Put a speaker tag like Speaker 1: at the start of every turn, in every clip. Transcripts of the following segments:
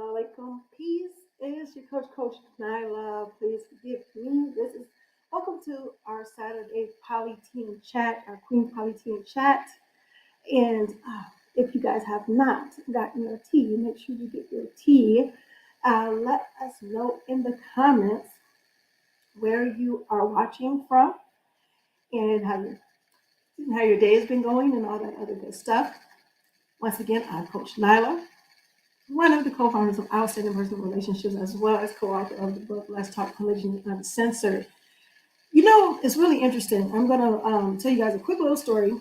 Speaker 1: Alaikum. Peace is your Coach Nyla. Please forgive me. This is welcome to our Saturday Poly Teen Chat, our Queen Poly Teen Chat. And if you guys have not gotten your tea, make sure you get your tea. Let us know in the comments where you are watching from and how your day has been going and all that other good stuff. Once again, I'm Coach Nyla, one of the co-founders of Outstanding Personal Relationships, as well as co-author of the book Let's Talk Polygyny Uncensored. You know, it's really interesting. I'm going to tell you guys a quick little story,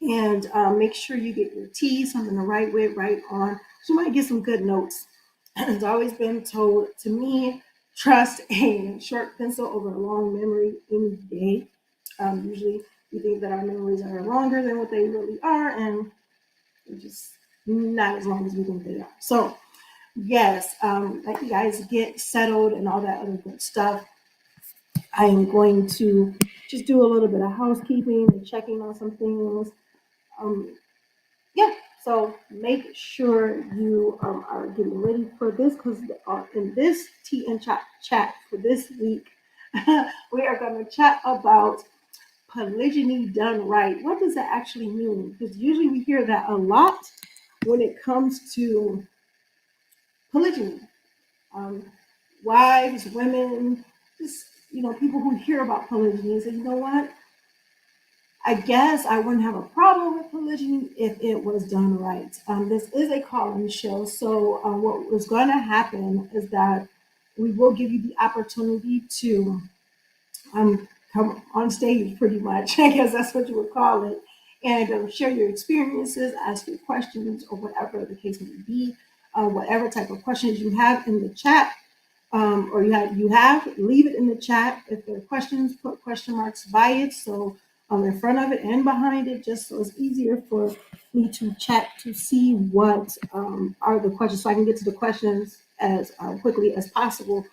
Speaker 1: and make sure you get your tea, something to write with, write on. So you might get some good notes. It's always been told to me, trust a short pencil over a long memory any day. Usually we think that our memories are longer than what they really are, and they're just not as long as we think they are. So yes, like you guys get settled and all that other good stuff. I am going to just do a little bit of housekeeping and checking on some things. Yeah, so make sure you are getting ready for this, because in this tea and chat for this week, we are going to chat about polygyny done right. What does that actually mean? Because usually we hear that a lot when it comes to polygyny. Um, Wives, women, just people who hear about polygyny and say, you know what? I guess I wouldn't have a problem with polygyny if it was done right. This is a call-in show, so what is going to happen is that we will give you the opportunity to come on stage, pretty much. I guess that's what you would call it, and share your experiences, ask your questions, or whatever the case may be. Whatever type of questions you have in the chat, or you have, leave it in the chat. If there are questions, put question marks by it, so in front of it and behind it, just so it's easier for me to chat to see what are the questions, so I can get to the questions as quickly as possible.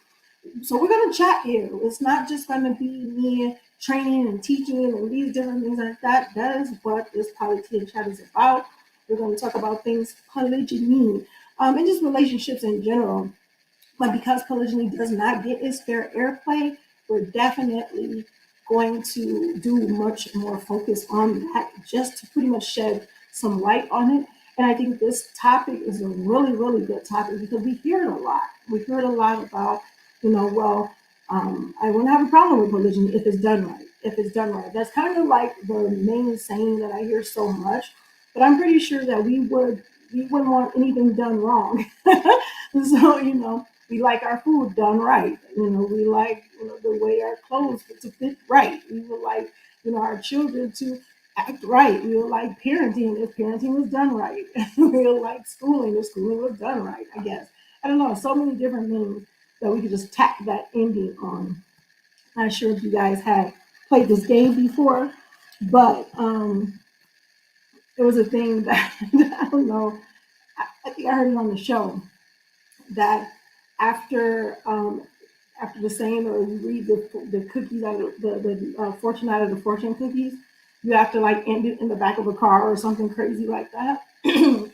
Speaker 1: So we're going to chat here. It's not just going to be me training and teaching and these different things like that. That is what this Poly Teen Chat is about. We're going to talk about things polygyny, and just relationships in general. But because polygyny does not get its fair airplay, we're definitely going to do much more focus on that, just to pretty much shed some light on it. And I think this topic is a really, really good topic, because we hear it a lot. We hear it a lot about, I wouldn't have a problem with polygyny if it's done right. If it's done right. That's kind of like the main saying that I hear so much. But I'm pretty sure that we wouldn't want anything done wrong. So, we like our food done right. We like the way our clothes to fit right. We would like our children to act right. We would like parenting if parenting was done right. We would like schooling if schooling was done right. I guess, I don't know, so many different things that we could just tack that ending on. I'm not sure if you guys have played this game before, but it was a thing that I don't know. I think I heard it on the show that after the saying, or you read the cookies out of the fortune out of the fortune cookies, you have to like end it in the back of a car or something crazy like that.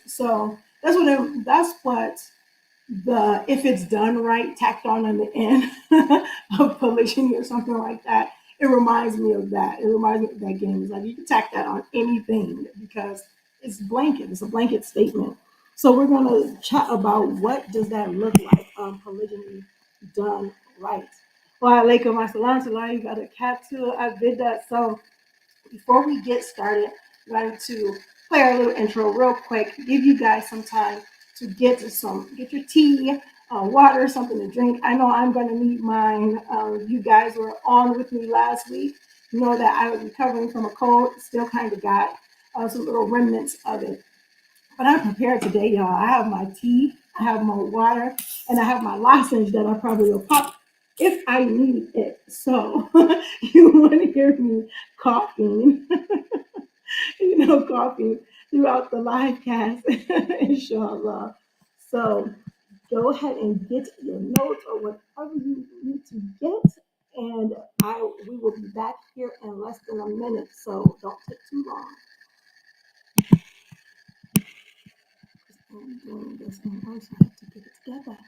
Speaker 1: So that's what the if it's done right tacked on the end of polygyny or something like that. It reminds me of that. It reminds me of that game. It's like you can tack that on anything, because it's blanket. It's a blanket statement. So we're going to chat about what does that look like, polygyny done right. Well, alaikum assalam, salam, you got a cat too. I did that. So before we get started, I'm going to play our little intro real quick, give you guys some time to get your tea, water, something to drink. I know I'm going to need mine. You guys were on with me last week. You know that I was recovering from a cold, still kind of got some little remnants of it. But I'm prepared today, y'all. I have my tea, I have my water, and I have my lozenge that I probably will pop if I need it. So you want to hear me coughing, coughing throughout the live cast, inshallah. So go ahead and get your notes or whatever you need to get. And we will be back here in less than a minute. So don't take too long. I'm doing this, and also have to Get it together.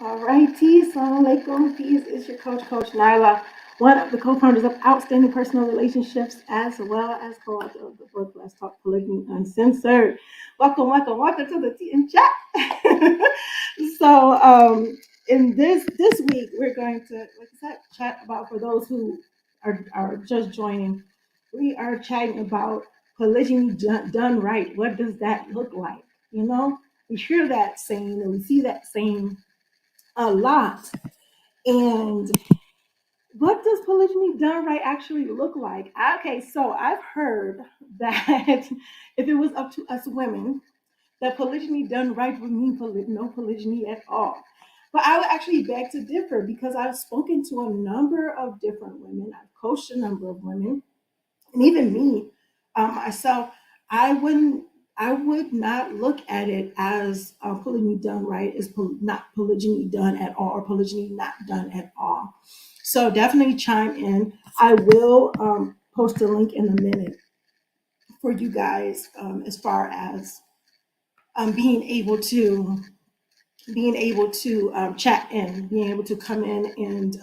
Speaker 1: All righty, Assalamu alaikum. Peace. It's your coach, Nyla, one of the co-founders of Outstanding Personal Relationships, as well as co-author of the book Let's Talk Polygyny Uncensored. Welcome to the tea and chat. In this week, we're going to, like I said, chat about, for those who are just joining, we are chatting about polygyny done right. What does that look like? You know, we hear that saying and we see that saying a lot. And what does polygyny done right actually look like? Okay, so I've heard that if it was up to us women, that polygyny done right would mean no polygyny at all. But I would actually beg to differ, because I've spoken to a number of different women. I've coached a number of women, and even me, myself, I wouldn't, I would not look at it as polygyny done right is not polygyny done at all, or polygyny not done at all. So definitely chime in. I will post a link in a minute for you guys, as far as being able to chat in, being able to come in and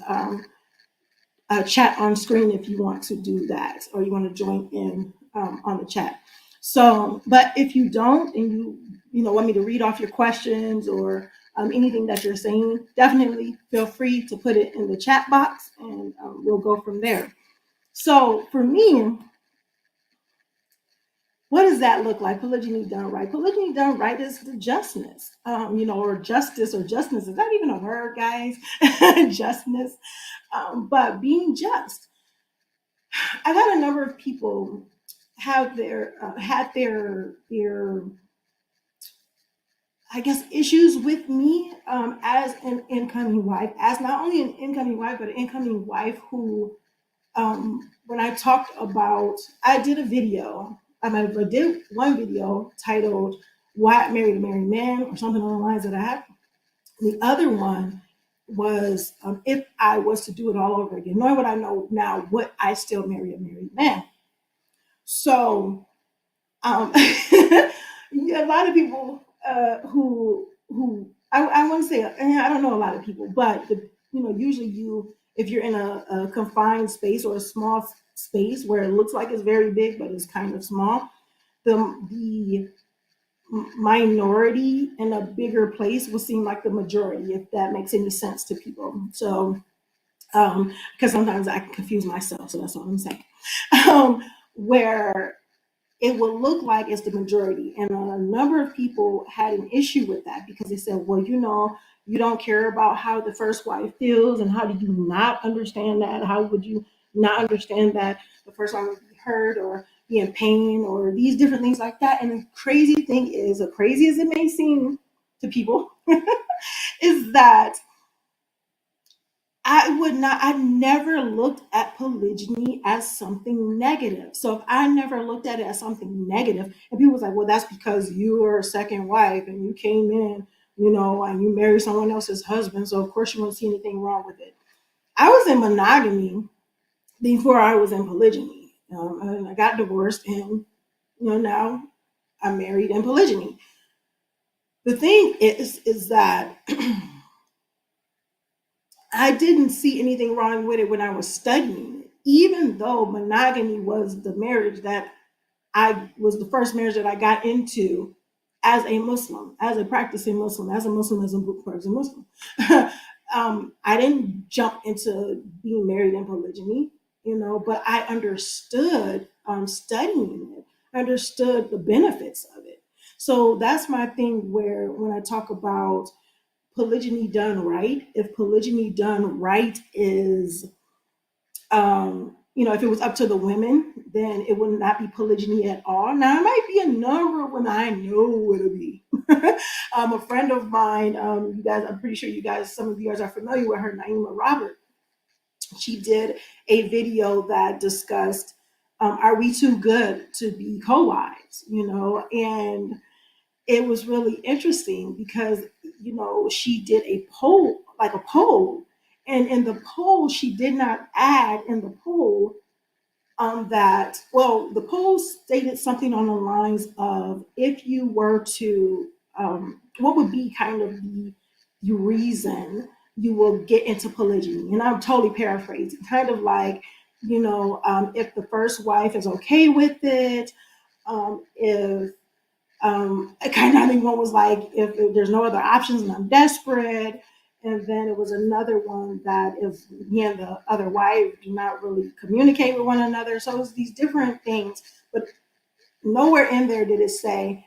Speaker 1: chat on screen if you want to do that, or you want to join in on the chat. So, but if you don't, and you want me to read off your questions, or anything that you're saying, definitely feel free to put it in the chat box, and we'll go from there. So for me, what does that look like? Polygyny done right. Polygyny done right is the justness, or justice, or justness. Is that even a word, guys? Justness. But being just. I've had a number of people have had their I guess issues with me, as an incoming wife, as not only an incoming wife, but an incoming wife who, when I talked about, I did a video. I did one video titled "Why I Married a Married Man" or something along the lines of that. The other one was, if I was to do it all over again, knowing what I know now, would I still marry a married man? So, yeah, a lot of people who I want to say, I don't know a lot of people, but usually if you're in a confined space, or a small space where it looks like it's very big but it's kind of small, the minority in a bigger place will seem like the majority, if that makes any sense to people. So, because sometimes I can confuse myself, so that's all I'm saying. Where it will look like it's the majority. And a number of people had an issue with that, because they said, well, you don't care about how the first wife feels, and how do you not understand that? How would you not understand that the first wife would be hurt, or be in pain, or these different things like that? And the crazy thing is, as crazy as it may seem to people, is that I never looked at polygyny as something negative. So if I never looked at it as something negative, and people was like, well, that's because you were a second wife and you came in, and you married someone else's husband. So of course you won't see anything wrong with it. I was in monogamy before I was in polygyny. And I got divorced, and now I'm married in polygyny. The thing is that I didn't see anything wrong with it when I was studying it, even though monogamy was the first marriage that I got into as a Muslim, as a practicing Muslim, as a Muslim, as a practicing Muslim. I didn't jump into being married in polygyny, but I understood, studying it. I understood the benefits of it. So that's my thing, where when I talk about polygyny done right, if polygyny done right is, if it was up to the women, then it would not be polygyny at all. Now, it might be a number of women I know it'll be. A friend of mine, you guys, I'm pretty sure you guys, some of you guys are familiar with her, Naima Robert. She did a video that discussed, are we too good to be co-wives? And it was really interesting because she did a poll, like a poll, and in the poll she did not add in the poll, that, well, the poll stated something on the lines of, if you were to, what would be kind of the reason you will get into polygyny? And I'm totally paraphrasing, kind of like, if the first wife is okay with it, if kind of, I think one was like, if there's no other options and I'm desperate. And then it was another one that if me and the other wife do not really communicate with one another. So it was these different things, but nowhere in there did it say,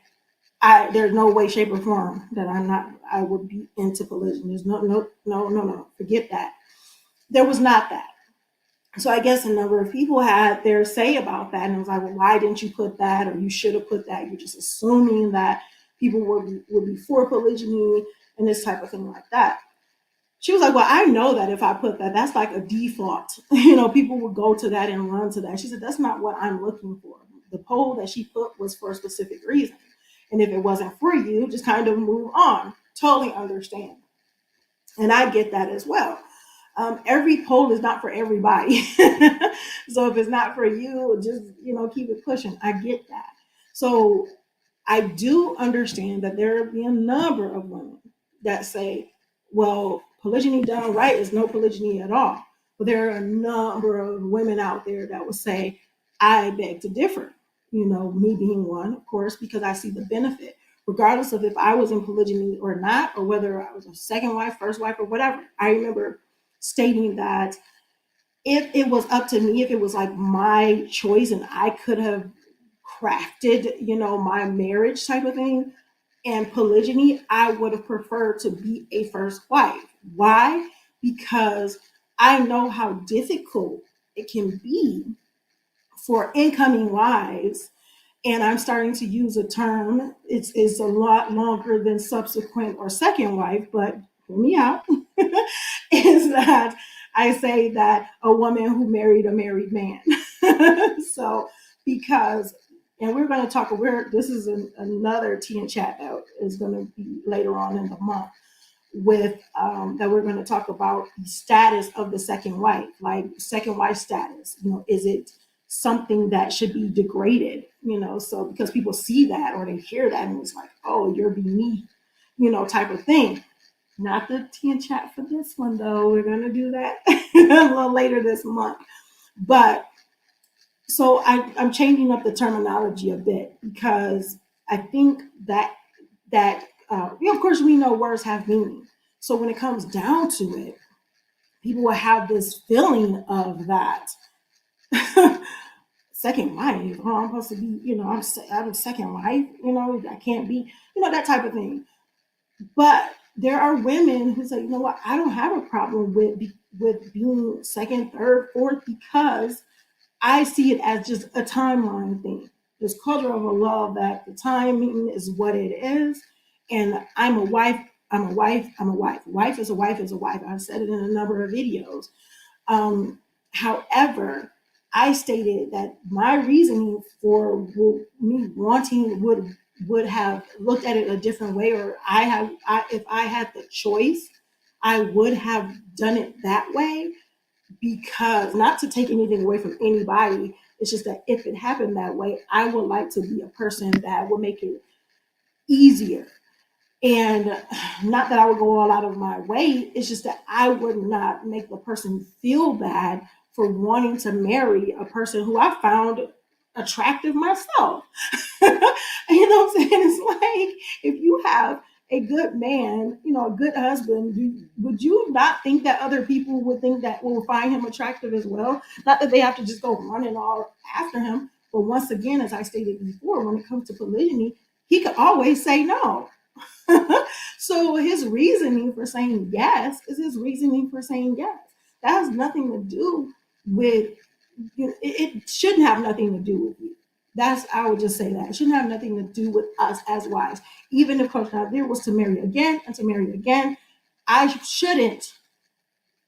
Speaker 1: there's no way, shape, or form that I would be into polygyny. There's no, forget that. There was not that. So I guess a number of people had their say about that, and it was like, well, why didn't you put that, or you should have put that? You're just assuming that people would be for polygyny and this type of thing like that. She was like, well, I know that if I put that, that's like a default. People would go to that and run to that. She said, that's not what I'm looking for. The poll that she put was for a specific reason. And if it wasn't for you, just kind of move on. Totally understand. And I get that as well. Every poll is not for everybody. So if it's not for you, just, keep it pushing. I get that. So I do understand that there will be a number of women that say, well, polygyny done right is no polygyny at all. But there are a number of women out there that will say, I beg to differ. Me being one, of course, because I see the benefit, regardless of if I was in polygyny or not, or whether I was a second wife, first wife, or whatever. I remember stating that if it was up to me, if it was like my choice and I could have crafted, my marriage type of thing and polygyny, I would have preferred to be a first wife. Why? Because I know how difficult it can be for incoming wives. And I'm starting to use a term, it's a lot longer than subsequent or second wife, but hear me out, is that I say that a woman who married a married man. So, because, and we're going to talk, this is another tea and chat that is going to be later on in the month, with that we're going to talk about the status of the second wife, like second wife status. Is it something that should be degraded? So because people see that or they hear that and it's like, oh, you're beneath, type of thing. Not the tea and chat for this one though. We're going to do that a little later this month. But so I'm changing up the terminology a bit because I think that of course we know words have meaning. So when it comes down to it, people will have this feeling of that second wife. Oh, I'm supposed to be, I'm second wife. I can't be, that type of thing. But there are women who say, what, I don't have a problem with being second, third, fourth, because I see it as just a timeline thing. This culture of a love that the timing is what it is. And I'm a wife. I'm a wife. I'm a wife. Wife is a wife is a wife. I've said it in a number of videos. However, I stated that my reasoning for me wanting would have looked at it a different way, or if I had the choice, I would have done it that way. Because, not to take anything away from anybody, it's just that if it happened that way, I would like to be a person that would make it easier. And not that I would go all out of my way, it's just that I would not make the person feel bad for wanting to marry a person who I found attractive myself. You know what I'm saying? It's like, if you have a good man, a good husband, would you not think that other people would think that will find him attractive as well? Not that they have to just go running all after him. But once again, as I stated before, when it comes to polygyny, he could always say no. So his reasoning for saying yes is his reasoning for saying yes. That has nothing to do with it shouldn't have nothing to do with you. That's I would just say that it shouldn't have nothing to do with us as wives. Even if Coach Nazir was to marry again and to marry again, I shouldn't.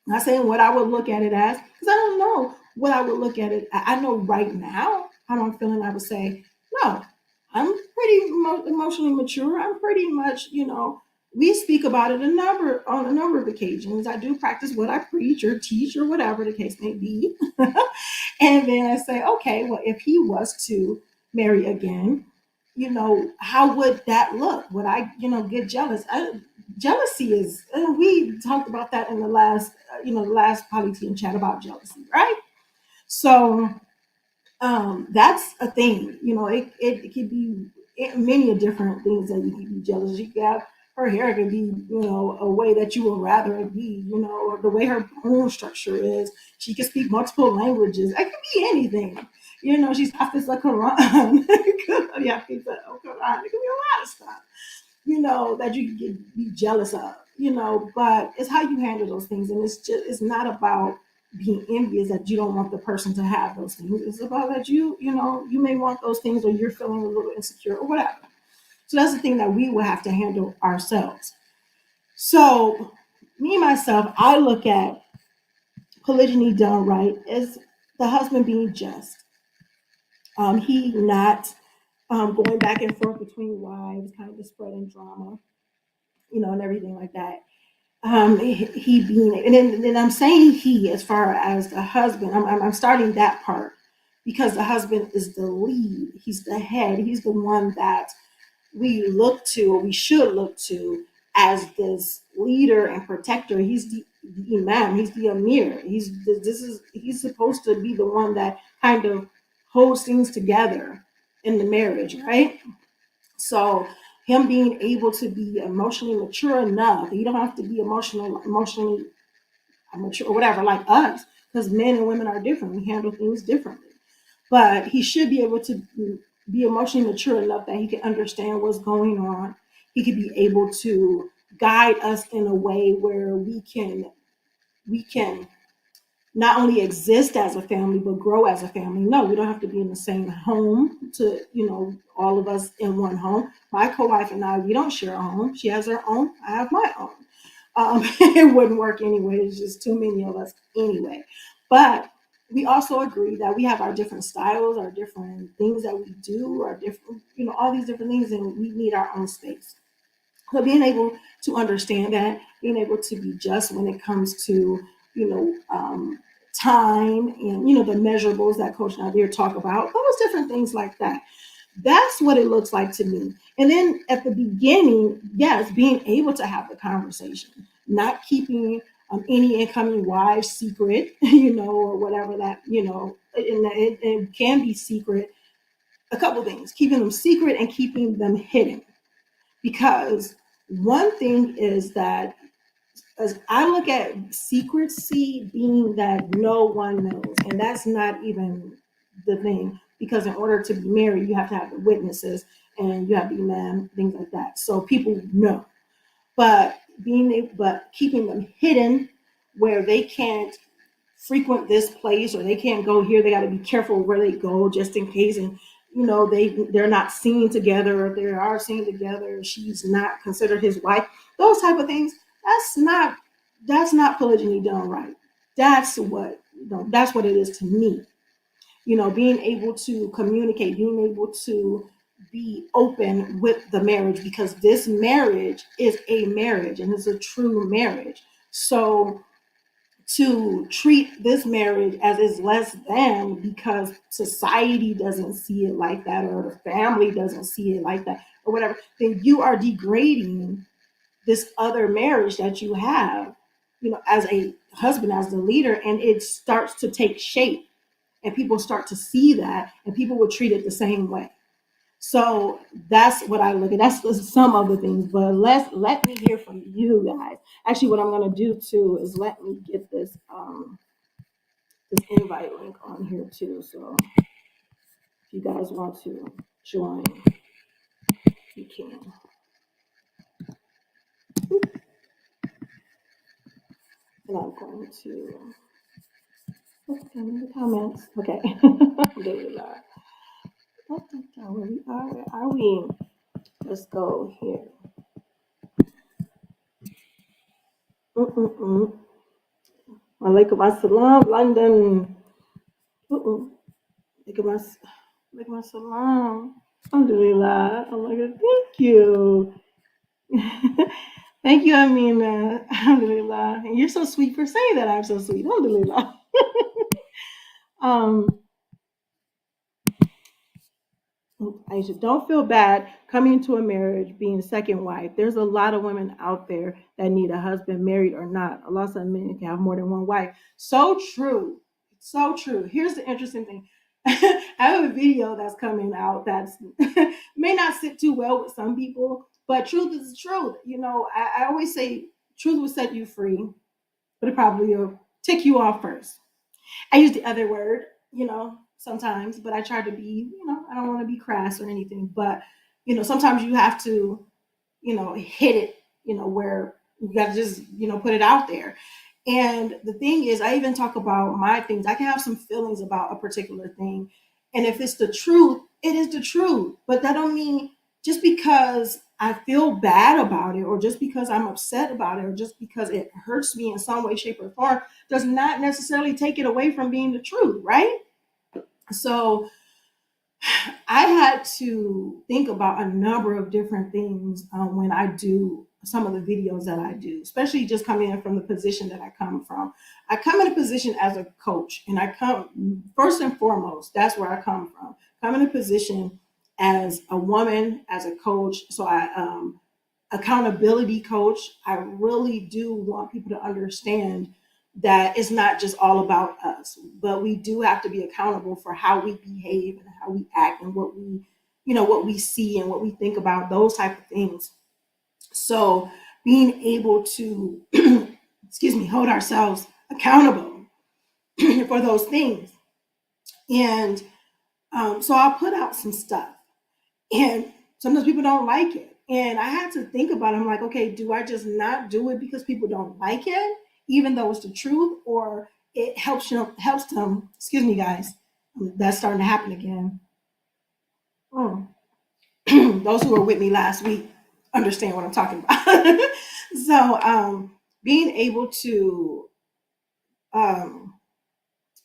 Speaker 1: Not saying what I would look at it as, because I don't know what I would look at it. I know right now how I'm feeling. I would say no. I'm pretty emotionally mature. I'm pretty much, we speak about it on a number of occasions. I do practice what I preach or teach or whatever the case may be. And then I say, okay, well, if he was to marry again, how would that look? Would I, get jealous? Jealousy is, we talked about that in the last polytheon chat about jealousy, right? So that's a thing. It could be many different things that you can be jealous. You could have her hair could be, a way that you would rather it be, or the way her bone structure is. She can speak multiple languages. It could be anything. She's Hafiz a Quran. Yeah, Hafiz a Quran. It could be a lot of stuff, that you can be jealous of, but it's how you handle those things. And it's not about being envious that you don't want the person to have those things. It's about that you may want those things or you're feeling a little insecure or whatever. So that's the thing that we will have to handle ourselves. So me myself, I look at polygyny done right as the husband being just. He not going back and forth between wives, kind of spreading drama, and everything like that. He being, and then I'm saying he as far as the husband. I'm starting that part because the husband is the lead. He's the head. He's the one that we look to, or we should look to, as this leader and protector. He's the imam. He's the amir. He's supposed to be the one that kind of holds things together in the marriage, right? So him being able to be emotionally mature enough, you don't have to be emotionally mature or whatever like us, because men and women are different. We handle things differently. But he should be able to be emotionally mature enough that he can understand what's going on. He could be able to guide us in a way where we can not only exist as a family but grow as a family. No, we don't have to be in the same home to, all of us in one home. My co-wife and I, we don't share a home. She has her own, I have my own. It wouldn't work anyway. There's just too many of us anyway. But we also agree that we have our different styles, our different things that we do, our different, all these different things, and we need our own space. So being able to understand that, being able to be just when it comes to, you know, um, time and, the measurables that Coach Nadir talk about, those different things like that. That's what it looks like to me. And then at the beginning, yes, being able to have the conversation, not keeping any incoming wives secret, or whatever that, and it can be secret. A couple things, keeping them secret and keeping them hidden. Because one thing is that as I look at secrecy being that no one knows, and that's not even the thing, because in order to be married, you have to have the witnesses and you have the imam, things like that. So people know. But keeping them hidden where they can't frequent this place or they can't go here, they got to be careful where they go just in case. And they're not seen together, or if they are seen together, she's not considered his wife. Those type of things. That's not polygyny done right. That's what it is to me. Being able to communicate, being able to be open with the marriage, because this marriage is a marriage and it's a true marriage. So to treat this marriage as is less than because society doesn't see it like that, or the family doesn't see it like that, or whatever, then you are degrading this other marriage that you have, as a husband, as the leader, and it starts to take shape and people start to see that and people will treat it the same way. So that's what I look at. That's some of the things, but let me hear from you guys. Actually, what I'm going to do too is let me get this invite link on here too. So if you guys want to join, you can. And I'm going to look down in the comments. Okay. Alhamdulillah. Where we are? Where are we? Let's go here. Mm-mm-mm. Alaikum assalam, London. Uh-uh. Alaikum assalam. Alhamdulillah. Oh my God. Thank you. Thank you, Amina. Alhamdulillah. And you're so sweet for saying that. I'm so sweet. Alhamdulillah. um, Aisha, don't feel bad coming into a marriage being second wife. There's a lot of women out there that need a husband, married or not. A lot of men can have more than one wife. So true. So true. Here's the interesting thing. I have a video that's coming out that's may not sit too well with some people, but truth is the truth. You know, I always say truth will set you free, but it probably will tick you off first. I use the other word, sometimes, but I try to be, I don't want to be crass or anything, but sometimes you have to, hit it, where you got to just, put it out there. And the thing is, I even talk about my things. I can have some feelings about a particular thing. And if it's the truth, it is the truth. But that don't mean just because I feel bad about it or just because I'm upset about it or just because it hurts me in some way, shape, or form does not necessarily take it away from being the truth, right? So I had to think about a number of different things when I do some of the videos that I do, especially just coming in from the position that I come from. I come in a position as a coach, and I come first and foremost, that's where I come from. Come in a position as a woman, as a coach. So accountability coach. I really do want people to understand that it's not just all about us, but we do have to be accountable for how we behave and how we act and what we see and what we think about, those type of things. So being able to, excuse me, hold ourselves accountable for those things. And so I'll put out some stuff. And sometimes people don't like it. And I had to think about it. I'm like, okay, do I just not do it because people don't like it, even though it's the truth, or it helps them, excuse me, guys. That's starting to happen again. Oh. Those who were with me last week understand what I'm talking about. So being able to um,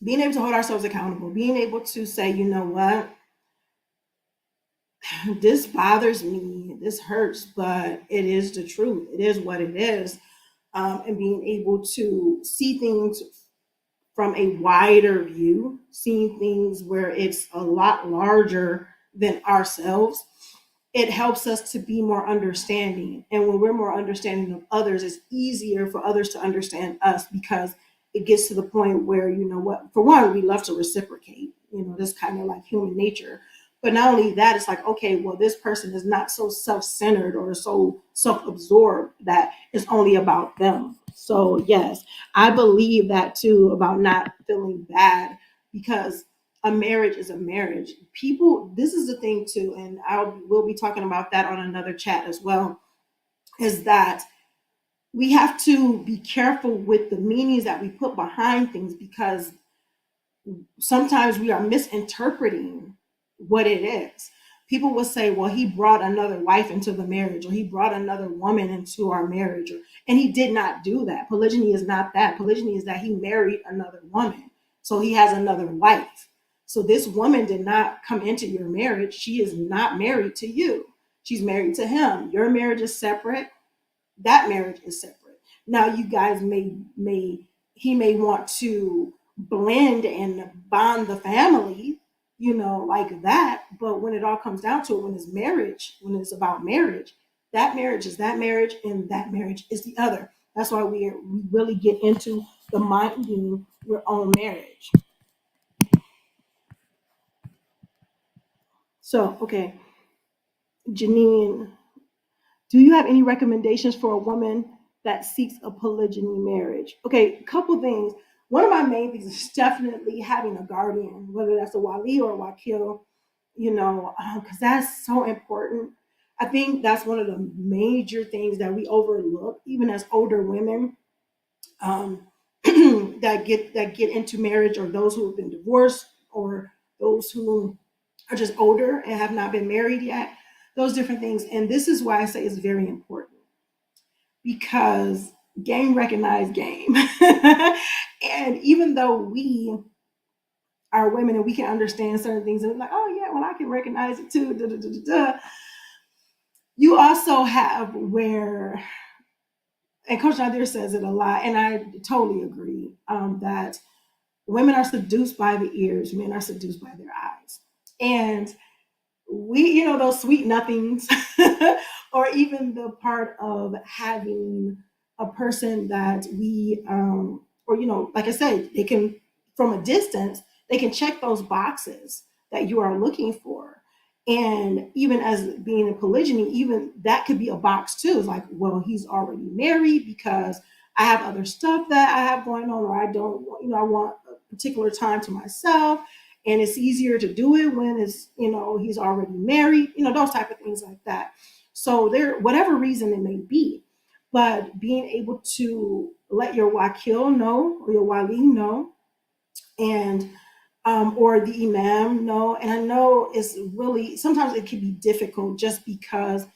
Speaker 1: being able to hold ourselves accountable, being able to say, you know what, this bothers me, this hurts, but it is the truth. It is what it is. And being able to see things from a wider view, seeing things where it's a lot larger than ourselves, it helps us to be more understanding. And when we're more understanding of others, it's easier for others to understand us because it gets to the point where, you know what, for one, we love to reciprocate, that's kind of like human nature. But not only that, it's like, okay, well, this person is not so self centered or so self absorbed that it's only about them. So, yes, I believe that too about not feeling bad because a marriage is a marriage. People, this is the thing too, and we'll be talking about that on another chat as well, is that we have to be careful with the meanings that we put behind things because sometimes we are misinterpreting what it is. People will say, well, he brought another wife into the marriage, or he brought another woman into our marriage, and he did not do that. Polygyny is not that. Polygyny is that he married another woman. So he has another wife. So this woman did not come into your marriage. She is not married to you. She's married to him. Your marriage is separate. That marriage is separate. Now you guys he may want to blend and bond the family, like that. But when it all comes down to it, when it's about marriage, that marriage is that marriage and that marriage is the other. That's why we really get into the minding your own marriage. So, okay, Janine, do you have any recommendations for a woman that seeks a polygyny marriage? Okay, a couple things. One of my main things is definitely having a guardian, whether that's a wali or a wakil, because that's so important. I think that's one of the major things that we overlook, even as older women. that get into marriage, or those who have been divorced, or those who are just older and have not been married yet, those different things. And this is why I say it's very important, because game recognized game. And even though we are women and we can understand certain things, and like, oh yeah, well, I can recognize it too. Da, da, da, da, da. You also have where, and Coach Nazir says it a lot, and I totally agree, that women are seduced by the ears, men are seduced by their eyes. And we, those sweet nothings, or even the part of having a person that we, or, like I said, they can, from a distance, they can check those boxes that you are looking for. And even as being in polygyny, even that could be a box too. It's like, well, he's already married because I have other stuff that I have going on, or I don't, I want a particular time to myself, and it's easier to do it when it's, he's already married, those type of things like that. So there, whatever reason it may be, but being able to let your wakil know, or your wali know, and or the imam know. And I know it's really, sometimes it can be difficult, just because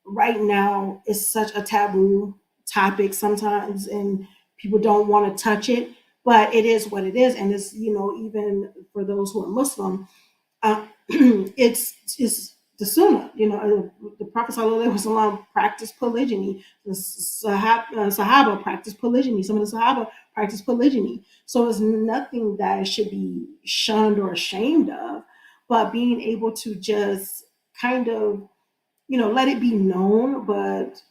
Speaker 1: right now it's such a taboo topic sometimes, and people don't want to touch it, but it is what it is. And it's, even for those who are Muslim, it's the Sunnah. The Prophet Sallallahu Alaihi Wasallam practiced polygyny. The Sahaba practiced polygyny. Some of the Sahaba practiced polygyny. So it's nothing that should be shunned or ashamed of, but being able to just kind of, let it be known. But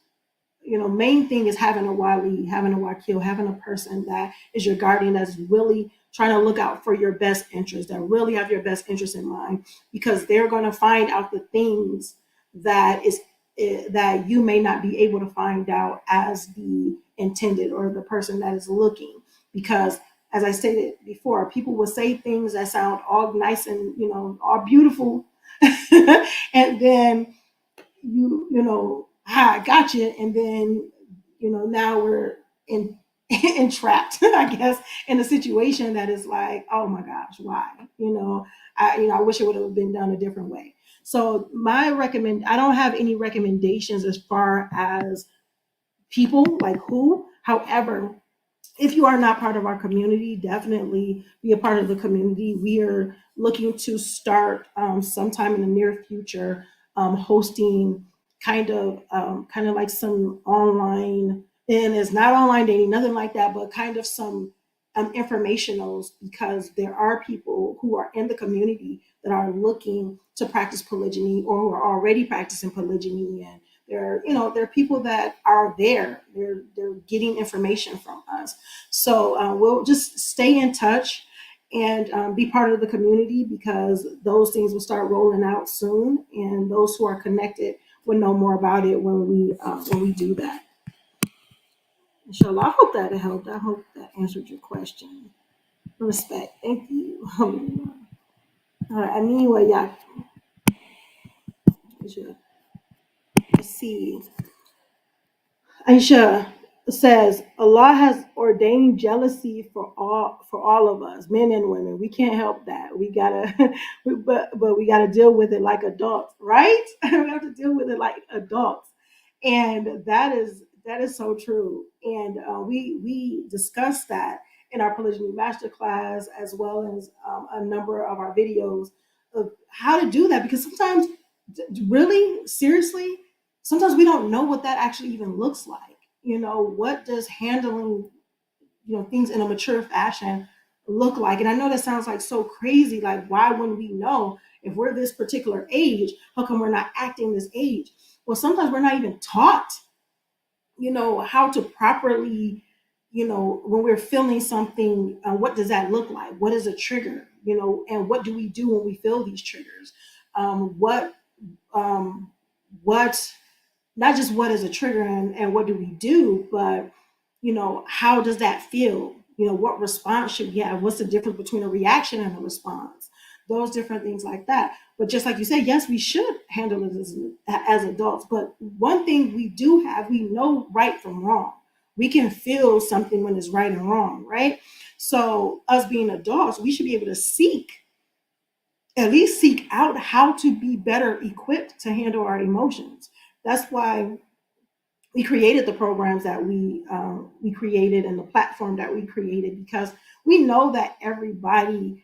Speaker 1: main thing is having a wali, having a wakil, having a person that is your guardian, that's really trying to look out for your best interest, that really have your best interest in mind, because they're going to find out the things that you may not be able to find out as the intended, or the person that is looking. Because as I stated before, people will say things that sound all nice and all beautiful, and then I got you. And then, now we're in entrapped, I guess, in a situation that is like, oh my gosh, why? I wish it would have been done a different way. So I don't have any recommendations as far as people, like who. However, if you are not part of our community, definitely be a part of the community. We are looking to start, sometime in the near future, hosting kind of like some online, and it's not online dating, nothing like that, but kind of some informationals, because there are people who are in the community that are looking to practice polygyny, or who are already practicing polygyny. And there are people that are there. They're getting information from us. So we'll just stay in touch, and be part of the community, because those things will start rolling out soon, and those who are connected will know more about it when we do that. Inshallah, I hope that helped. I hope that answered your question. Respect. Thank you. All right. Anyway, yeah. Let's see. Aisha says Allah has ordained jealousy for all of us, men and women. We can't help that. We gotta, but we gotta deal with it like adults, right? We have to deal with it like adults, and that is so true. And we discussed that in our polygyny masterclass, as well as a number of our videos of how to do that, because sometimes, really seriously, sometimes we don't know what that actually even looks like. What does handling, things in a mature fashion look like? And I know that sounds like so crazy. Like, why wouldn't we know if we're this particular age? How come we're not acting this age? Well, sometimes we're not even taught, how to properly, when we're feeling something, what does that look like? What is a trigger? And what do we do when we feel these triggers? Um, what Not just what is a trigger, and what do we do, but how does that feel? What response should we have? What's the difference between a reaction and a response? Those different things like that. But just like you said, yes, we should handle it as adults. But one thing we do have, we know right from wrong. We can feel something when it's right and wrong, right? So us being adults, we should be able to at least seek out how to be better equipped to handle our emotions. That's why we created the programs that we created and the platform that we created, because we know that everybody's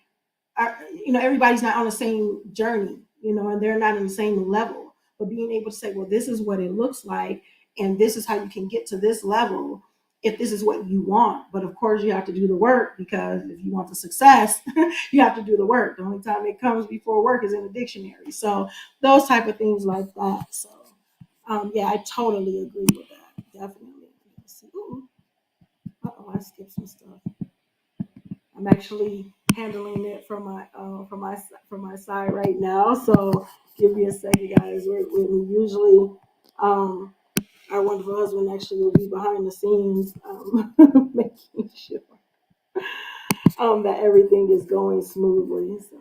Speaker 1: not on the same journey, and they're not on the same level. But being able to say, well, this is what it looks like, and this is how you can get to this level if this is what you want. But of course, you have to do the work, because if you want the success, you have to do the work. The only time it comes before work is in the dictionary. So those type of things like that. So yeah, I totally agree with that. Definitely. Let's see. Ooh. I skipped some stuff. I'm actually handling it from my side right now. So give me a second, guys. We usually um, our wonderful husband actually will be behind the scenes, making sure that everything is going smoothly. So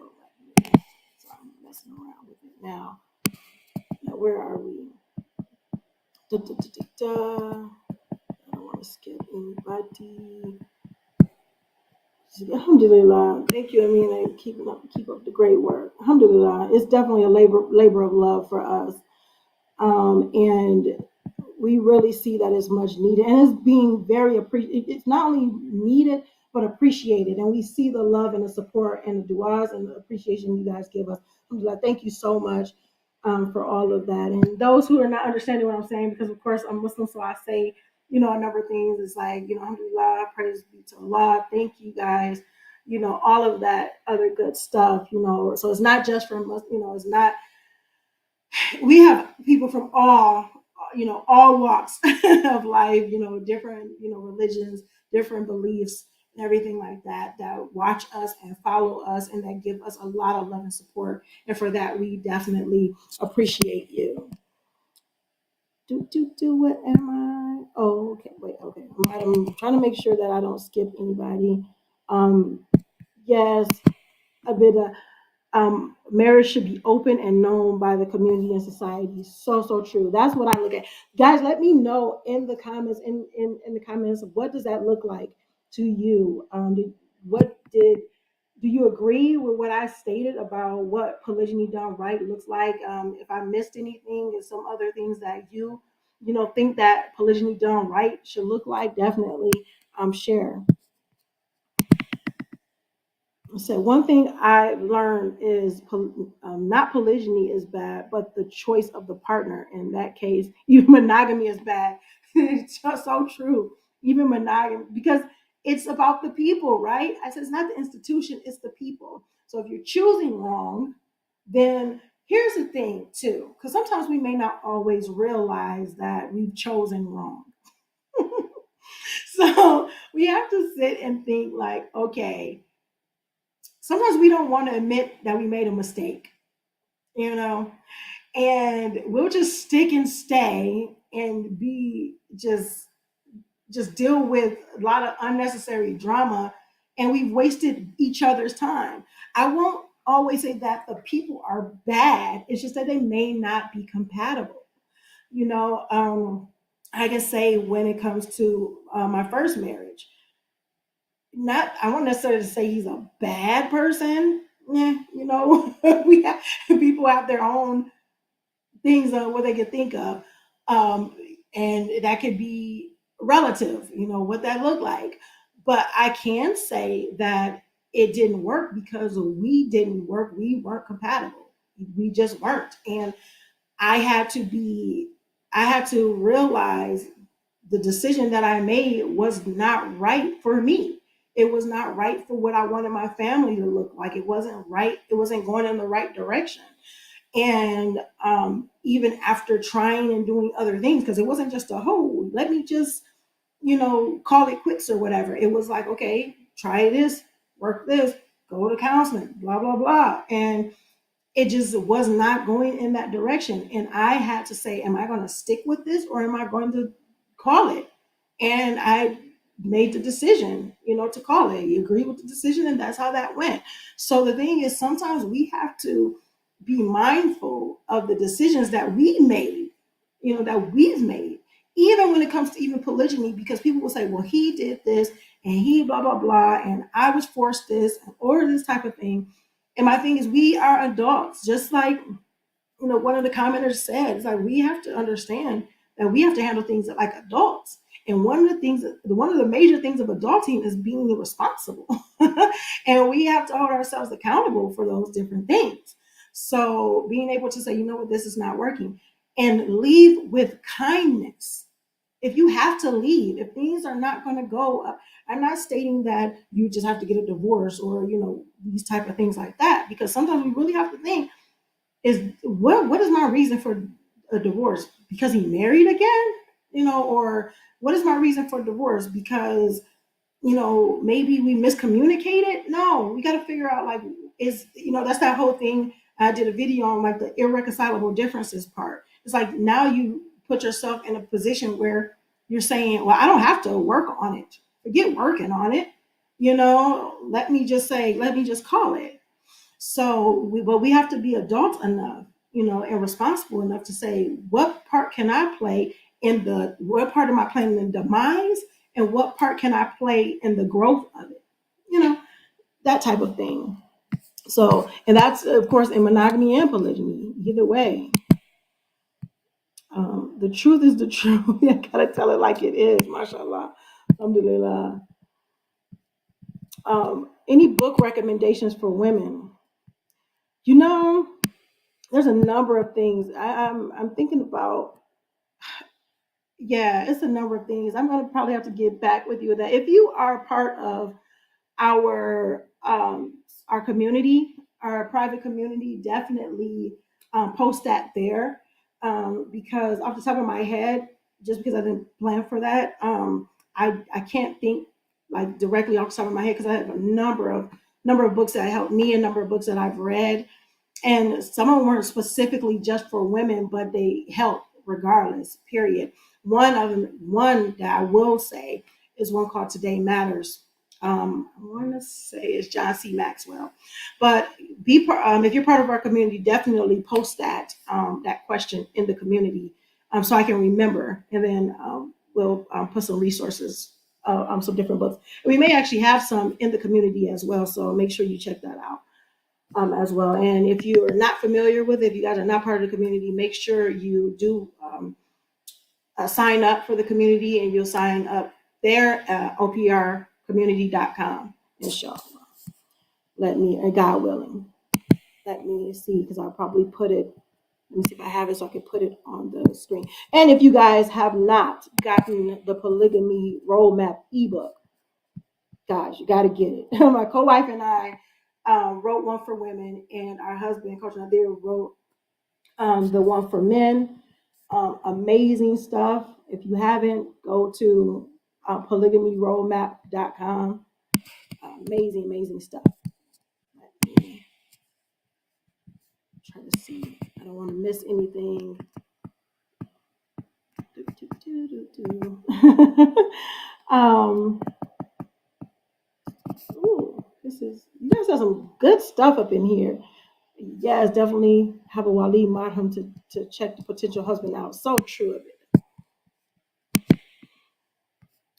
Speaker 1: I'm messing around with it now. Now where are we? Da, da, da, da, da. I don't want to skip anybody. Alhamdulillah. Thank you, Amina. Keep up the great work. Alhamdulillah. It's definitely a labor of love for us. And we really see that as much needed, and it's being very appreciated. It's not only needed but appreciated, and we see the love and the support and the duas and the appreciation you guys give us. Alhamdulillah. Thank you so much for all of that. And those who are not understanding what I'm saying, because of course I'm Muslim, so I say, a number of things. It's like, alhamdulillah, praise be to Allah, thank you guys, all of that other good stuff, So it's not just from us, it's not, we have people from all walks of life, different, religions, different beliefs, and everything like that watch us and follow us, and that give us a lot of love and support. And for that, we definitely appreciate you. What am I? Oh, okay. Wait, okay. I'm trying to make sure that I don't skip anybody. Um, yes, a bit of marriage should be open and known by the community and society. So true. That's what I look at. Guys, let me know in the comments, in the comments, what does that look like to you? What did do you agree with what I stated about what polygyny done right looks like? If I missed anything, and some other things that think that polygyny done right should look like, definitely share. So one thing I learned is not polygyny is bad, but the choice of the partner. In that case, even monogamy is bad. It's just so true. Even monogamy, because it's about the people, right? I said it's not the institution, it's the people. So if you're choosing wrong, then here's the thing too, because sometimes we may not always realize that we've chosen wrong. So we have to sit and think like, okay, sometimes we don't want to admit that we made a mistake, you know, and we'll just stick and stay and be just deal with a lot of unnecessary drama, and we've wasted each other's time. I won't always say that the people are bad. It's just that they may not be compatible. You know, I can say when it comes to my first marriage, not I won't necessarily say he's a bad person. Yeah, we have people have their own things on what they can think of, um, and that could be relative. What that looked like, but I can say that it didn't work because we didn't work. We weren't compatible. We just weren't, and I had to be. I had to realize the decision that I made was not right for me. It was not right for what I wanted my family to look like. It wasn't right. It wasn't going in the right direction. And even after trying and doing other things, because it wasn't just a let me just, call it quits or whatever. It was like, okay, try this, work this, go to counseling, blah, blah, blah. And it just was not going in that direction. And I had to say, am I going to stick with this or am I going to call it? And I made the decision, to call it. You agree with the decision, and that's how that went. So the thing is, sometimes we have to be mindful of the decisions that we made, that we've made. even when it comes to even polygyny, because people will say, well, he did this and he blah, blah, blah, and I was forced this or this type of thing. And my thing is, we are adults, just like, one of the commenters said, it's like we have to understand that we have to handle things like adults. And one of the major things of adulting is being responsible. And we have to hold ourselves accountable for those different things. So being able to say, you know what, this is not working, and leave with kindness. If you have to leave, if things are not going to go up, I'm not stating that you just have to get a divorce or, these type of things like that, because sometimes we really have to think, is what is my reason for a divorce? Because he married again, or what is my reason for divorce? Because maybe we miscommunicated. No, we got to figure out, like, that's that whole thing. I did a video on, like, the irreconcilable differences part. It's like, now you put yourself in a position where you're saying, well, I don't have to work on it. Forget working on it. Let me just call it. So, but we have to be adult enough, and responsible enough to say, what part can I play what part am I playing in the demise, and what part can I play in the growth of it? That type of thing. So, and that's, of course, in monogamy and polygyny, either way. The truth is the truth. I gotta tell it like it is, mashallah. Alhamdulillah. Any book recommendations for women? You know, there's a number of things I'm thinking about. Yeah, it's a number of things. I'm going to probably have to get back with you with that. If you are part of our our community, our private community, definitely post that there, because off the top of my head, just because I didn't plan for that, I can't think like directly off the top of my head, because I have a number of books that helped me, a number of books that I've read, and some of them weren't specifically just for women, but they help regardless. Period. One that I will say is one called Today Matters. I want to say it's John C. Maxwell, but if you're part of our community, definitely post that question in the community, so I can remember, and then we'll put some resources, some different books. We may actually have some in the community as well, so make sure you check that out as well. And if you are not familiar with it, if you guys are not part of the community, make sure you do sign up for the community, and you'll sign up there at oprcommunity.com. Inshallah. God willing, let me see, because I'll probably put it. Let me see if I have it so I can put it on the screen. And if you guys have not gotten the polygamy roadmap ebook, guys, you got to get it. My co-wife and I wrote one for women, and our husband, Coach Nazir, wrote the one for men. Amazing stuff. If you haven't, go to polygamyroadmap.com. Amazing stuff. Let me try to see. I don't want to miss anything. You guys have some good stuff up in here. Yes, definitely have a Wali Marham to check the potential husband out. So true of it.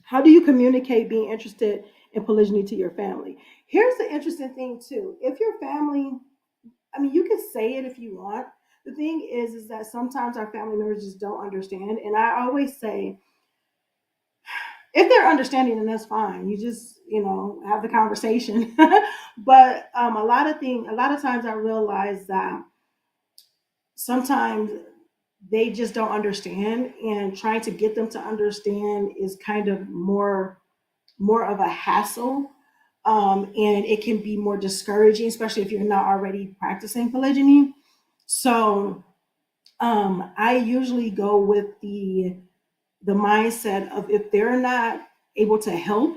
Speaker 1: How do you communicate being interested in polygyny to your family? Here's the interesting thing too. If your family, I mean, you can say it if you want. The thing is that sometimes our family members just don't understand. And I always say, if they're understanding, then that's fine. You just, have the conversation. But a lot of times I realize that sometimes they just don't understand, and trying to get them to understand is kind of more of a hassle. And it can be more discouraging, especially if you're not already practicing polygyny. So I usually go with the mindset of, if they're not able to help,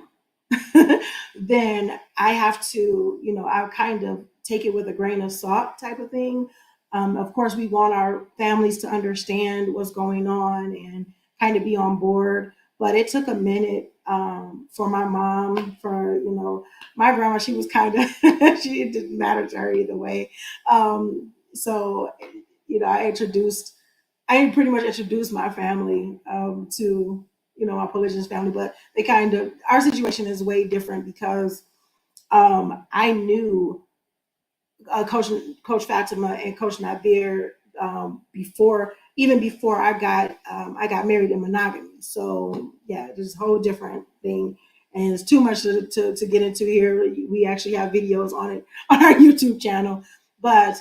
Speaker 1: then I have to, I'll kind of take it with a grain of salt type of thing. Of course, we want our families to understand what's going on and kind of be on board. But it took a minute for my mom, for, my grandma, she was kind of, it didn't matter to her either way. So, I introduced I pretty much introduced my family to my polygynous family, but they kind of our situation is way different because I knew Coach Fatima and Coach Nazir before even before I got married in monogamy. So yeah, there's a whole different thing. And it's too much to get into here. We actually have videos on it on our YouTube channel. But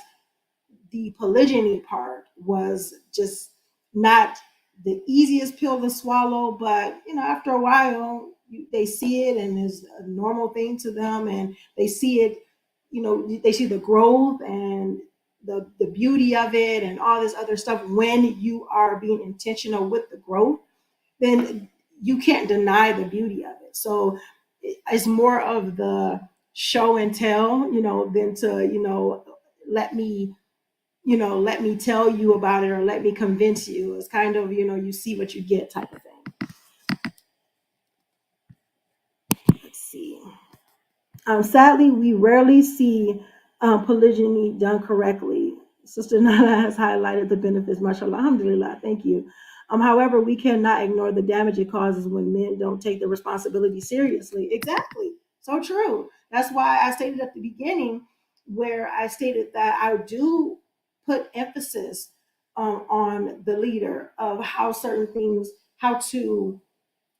Speaker 1: the polygyny part was just not the easiest pill to swallow, but after a while, they see it and it's a normal thing to them, and they see it. They see the growth and the beauty of it and all this other stuff. When you are being intentional with the growth, then you can't deny the beauty of it. So it's more of the show and tell, than to let me let me tell you about it or let me convince you. It's kind of, you see what you get type of thing. Let's see. Sadly, we rarely see polygyny done correctly. Sister Nana has highlighted the benefits, mashallah, alhamdulillah, thank you. However, we cannot ignore the damage it causes when men don't take the responsibility seriously. Exactly. So true. That's why I stated at the beginning where I stated that I do put emphasis on the leader of how certain things, how to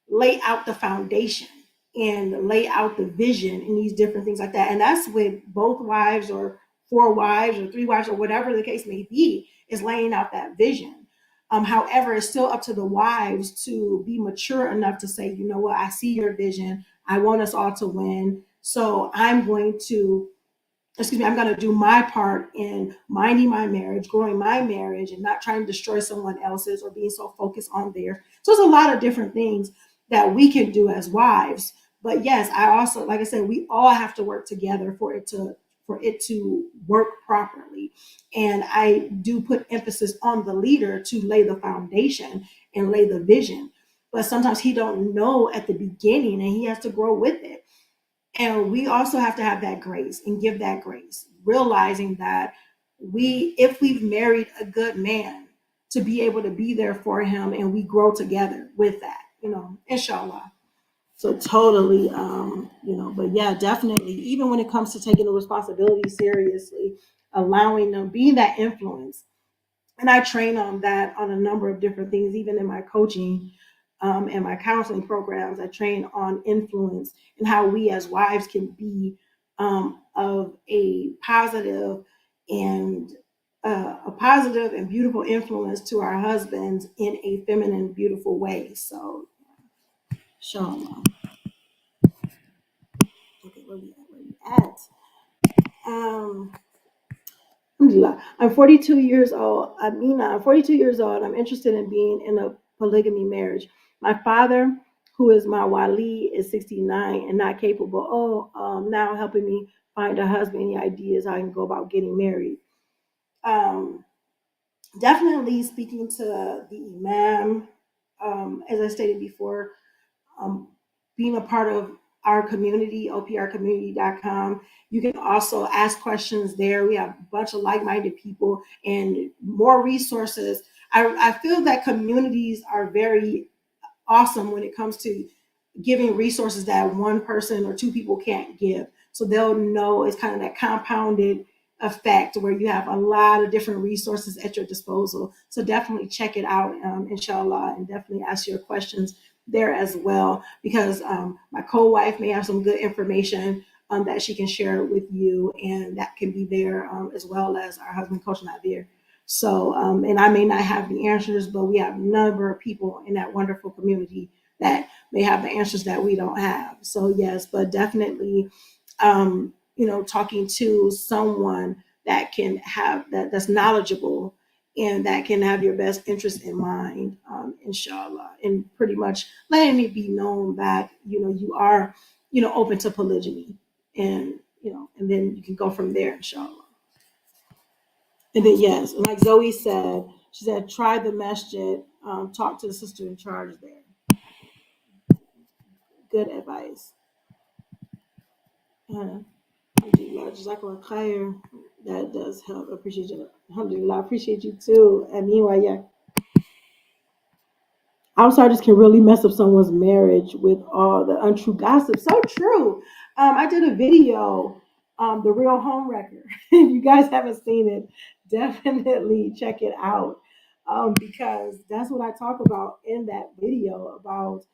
Speaker 1: lay out the foundation and lay out the vision and these different things like that. And that's with both wives or four wives or three wives or whatever the case may be, is laying out that vision. However, it's still up to the wives to be mature enough to say, you know what, I see your vision. I want us all to win. So I'm going to do my part in minding my marriage, growing my marriage, and not trying to destroy someone else's or being so focused on there. So there's a lot of different things that we can do as wives. But yes, I also, like I said, we all have to work together for it to work properly. And I do put emphasis on the leader to lay the foundation and lay the vision. But sometimes he don't know at the beginning and he has to grow with it. And we also have to have that grace and give that grace, realizing that if we've married a good man, to be able to be there for him and we grow together with that, inshallah. So totally, but yeah, definitely, even when it comes to taking the responsibility seriously, allowing them, being that influence. And I train on that on a number of different things, even in my coaching and my counseling programs. I train on influence and how we as wives can be of and a positive and beautiful influence to our husbands in a feminine, beautiful way. So, Sean, okay, where we at? Where we at? Um, Alhamdulillah. I'm 42 years old. I'm 42 years old. I'm interested in being in a polygamy marriage. My father, who is my wali, is 69 and not capable. Now helping me find a husband. Any ideas how I can go about getting married? Um, Definitely speaking to the imam. As I stated before, um, being a part of our community, oprcommunity.com. You can also ask questions there. We have a bunch of like-minded people and more resources. I feel that communities are very awesome when it comes to giving resources that one person or two people can't give. So they'll know it's kind of that compounded effect where you have a lot of different resources at your disposal. So definitely check it out, inshallah, and definitely ask your questions there as well, because my co-wife may have some good information that she can share with you, and that can be there as well as our husband, Coach Nyla. So, and I may not have the answers, but we have a number of people in that wonderful community that may have the answers that we don't have. So, yes, but definitely, talking to someone that can have that's knowledgeable and that can have your best interest in mind, inshallah, and pretty much letting it be known that you are open to polygyny, and and then you can go from there, inshallah. And then yes, like Zoe said, she said try the masjid, talk to the sister in charge there. Good advice. Uh, that does help. I appreciate you. Alhamdulillah, I appreciate you too. And meanwhile, yeah. outsiders can really mess up someone's marriage with all the untrue gossip. So true. I did a video, The Real Home Wrecker. If you guys haven't seen it, definitely check it out, because that's what I talk about in that video about,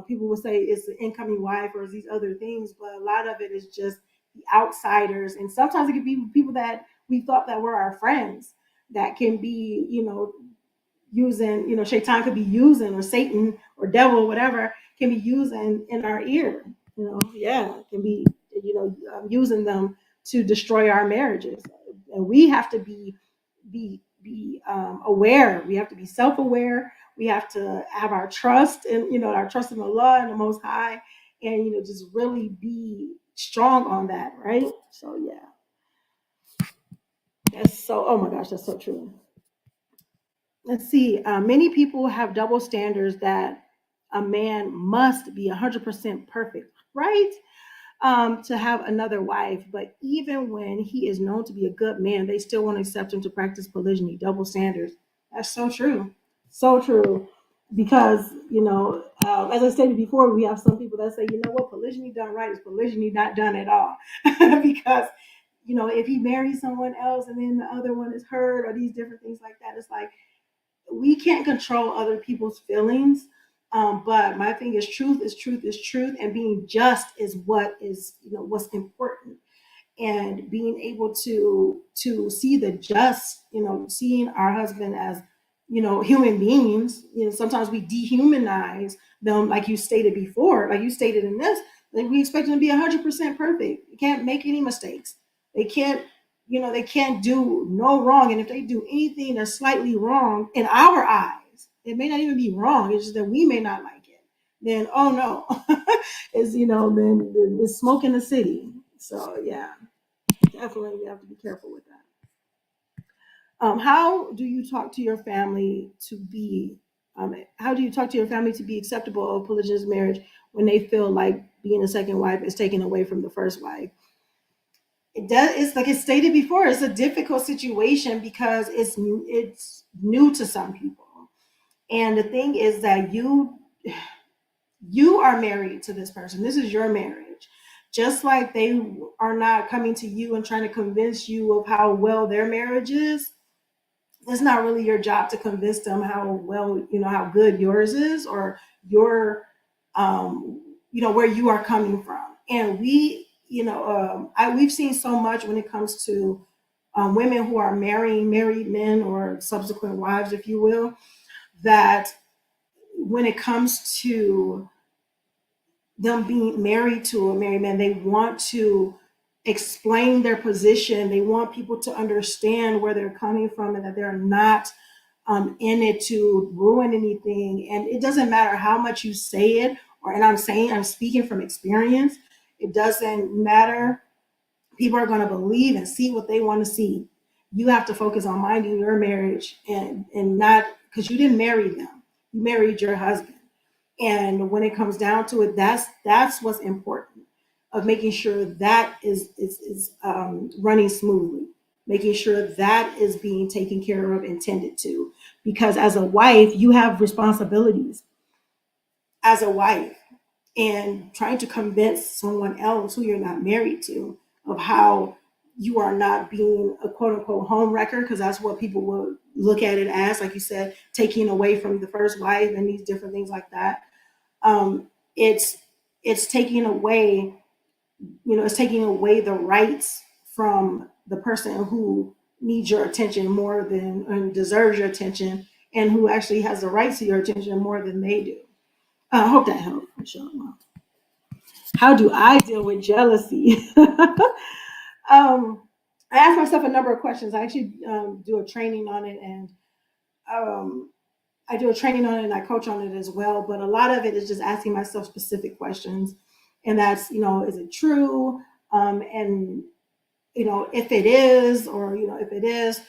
Speaker 1: people will say it's the incoming wife or these other things, but a lot of it is just the outsiders. And sometimes it can be people that we thought that were our friends that can be, using, Shaitan could be using, or Satan or devil, whatever, can be using in our ear. Yeah, can be, using them to destroy our marriages. And we have to be aware. We have to be self-aware. We have to have our trust and our trust in the Lord and the Most High, and just really be strong on that, right? So yeah, that's so. Oh my gosh, that's so true. Let's see. Many people have double standards that a man must be 100% perfect, right? To have another wife. But even when he is known to be a good man, they still want to accept him to practice polygyny, double standards. That's so true. So true. Because, as I stated before, we have some people that say, polygyny done right is polygyny not done at all. Because, if he marries someone else and then the other one is hurt or these different things like that, it's like, we can't control other people's feelings. But my thing is, truth is truth is truth, and being just is what is, what's important. And being able to see the just, seeing our husband as, human beings. Sometimes we dehumanize them, like you stated before, like you stated in this. Like, we expect them to be 100% perfect. You can't make any mistakes. They can't, they can't do no wrong. And if they do anything that's slightly wrong in our eyes, it may not even be wrong. It's just that we may not like it. Then, oh no, it's, then it's smoke in the city. So yeah, definitely we have to be careful with that. How do you talk to your family to be? How do you talk to your family to be acceptable of polygynous marriage when they feel like being a second wife is taken away from the first wife? It does. It's like it stated before. It's a difficult situation because it's new to some people, and the thing is that you are married to this person. This is your marriage. Just like they are not coming to you and trying to convince you of how well their marriage is, it's not really your job to convince them how well, how good yours is, or your, where you are coming from. And we've seen so much when it comes to women who are marrying married men or subsequent wives, if you will, that when it comes to them being married to a married man, they want to explain their position. They want people to understand where they're coming from and that they're not in it to ruin anything. And it doesn't matter how much you say it, and I'm speaking from experience. It doesn't matter. People are going to believe and see what they want to see. You have to focus on minding your marriage, and not because you didn't marry them. You married your husband. And when it comes down to it, that's what's important, of making sure that is running smoothly, making sure that is being taken care of and tended to. Because as a wife, you have responsibilities as a wife, and trying to convince someone else who you're not married to of how you are not being a quote unquote home wrecker, because that's what people will look at it as, like you said, taking away from the first wife and these different things like that. um, it's it's taking away, it's taking away the rights from the person who needs your attention more than, and deserves your attention, and who actually has the right to your attention more than they do. I hope that helped, Michelle. How do I deal with jealousy? um, I ask myself a number of questions. I actually do a training on it, and um, I do a training on it, and I coach on it as well. But a lot of it is just asking myself specific questions, and that's, is it true? And if it is, or if it is,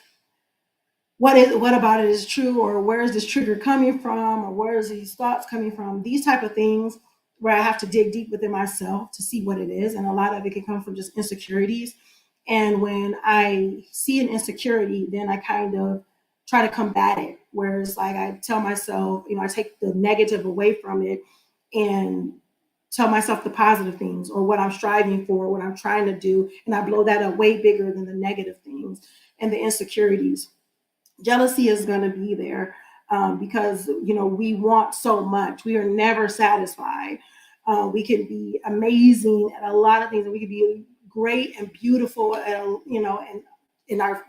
Speaker 1: what about it is true, or where is this trigger coming from, or where is these thoughts coming from? These type of things, where I have to dig deep within myself to see what it is, and a lot of it can come from just insecurities. And when I see an insecurity, then I kind of try to combat it. where it's like I tell myself, I take the negative away from it and tell myself the positive things or what I'm striving for, what I'm trying to do, and I blow that up way bigger than the negative things and the insecurities. Jealousy is going to be there because we want so much. We are never satisfied. We can be amazing at a lot of things, and we can be great and beautiful, and in our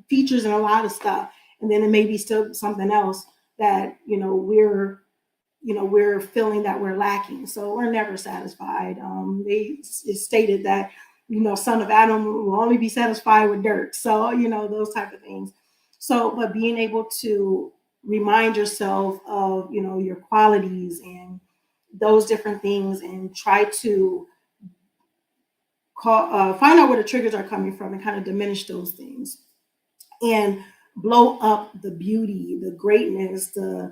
Speaker 1: features and a lot of stuff. And then it may be still something else that we're feeling that we're lacking. So we're never satisfied. It's stated that son of Adam will only be satisfied with dirt. So those type of things. So, but being able to remind yourself of your qualities and those different things, and try to find out where the triggers are coming from, and kind of diminish those things, and blow up the beauty, the greatness, the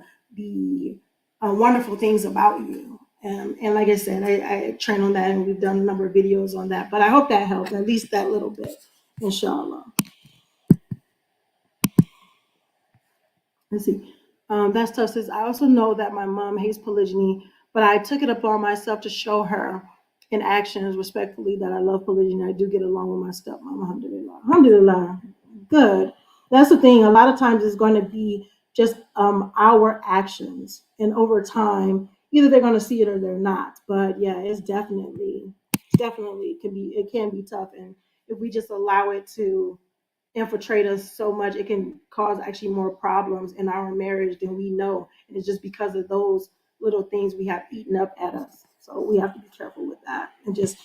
Speaker 1: wonderful things about you. And like I said, I train on that, and we've done a number of videos on that. But I hope that helped, at least that little bit, inshallah. Let's see. That's tough. Says, I also know that my mom hates polygyny, but I took it upon myself to show her in actions respectfully that I love polygyny. I do get along with my stepmom. Alhamdulillah. Alhamdulillah. Good. That's the thing. A lot of times it's going to be just our actions, and over time, either they're going to see it or they're not. But yeah, it's definitely can be tough, and if we just allow it to infiltrate us so much, it can cause actually more problems in our marriage than we know. And it's just because of those little things we have eaten up at us. So we have to be careful with that, and just,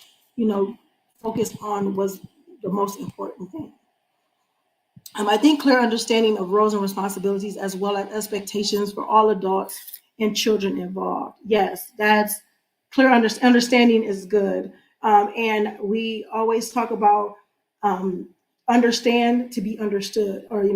Speaker 1: focus on what's the most important thing. I think clear understanding of roles and responsibilities, as well as expectations for all adults and children involved. Yes, that's clear. Understanding is good. And we always talk about um, understand to be understood, or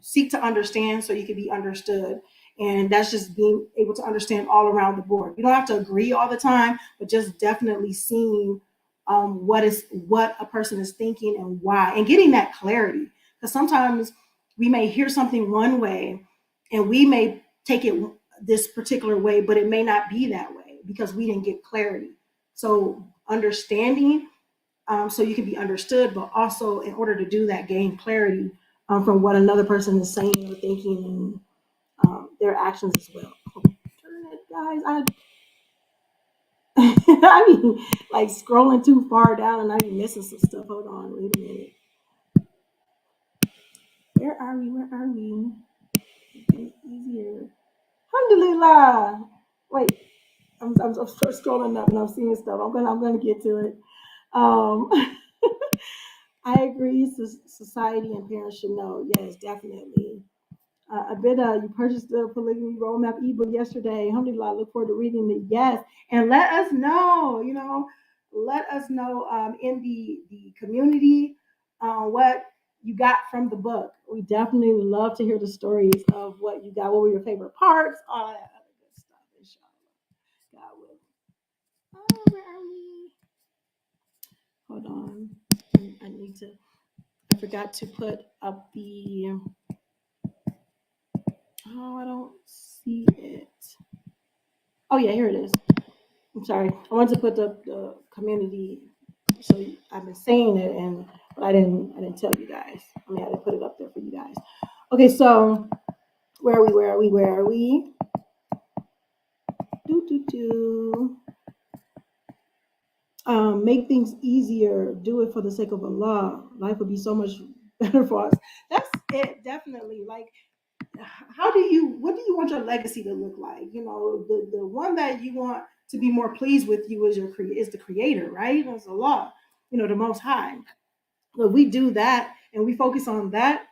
Speaker 1: seek to understand so you can be understood. And that's just being able to understand all around the board. You don't have to agree all the time, but just definitely seeing what a person is thinking and why, and getting that clarity. Because sometimes we may hear something one way, and we may take it this particular way, but it may not be that way because we didn't get clarity. So understanding, so you can be understood, but also in order to do that, gain clarity from what another person is saying or thinking, and their actions as well. Turn it, guys. I mean, like scrolling too far down, and I be missing some stuff. Hold on, wait a minute. Where are we? Where are we? It's easier. Alhamdulillah. Wait, I'm scrolling up and I'm seeing stuff. I'm gonna get to it. Um, I agree. Society and parents should know. Yes, definitely. I bet you purchased the polygamy roadmap ebook yesterday. Alhamdulillah, I look forward to reading it. Yes, and let us know. Let us know in the community what you got from the book. We definitely would love to hear the stories of what you got. What were your favorite parts? All that other good stuff. Inshallah, God will. Oh, where are we? Hold on. I need to. I forgot to put up the. Oh, I don't see it. Oh yeah, here it is. I'm sorry. I wanted to put the community. So I've been saying it, but I didn't tell you guys. I mean, I didn't put it up there for you guys. Okay, so where are we? Where are we? Where are we? Do do do. Make things easier. Do it for the sake of Allah. Life would be so much better for us. That's it. Definitely. Like, what do you want your legacy to look like? The one that you want to be more pleased with you is the creator, right? That's Allah, the most high. But we do that and we focus on that,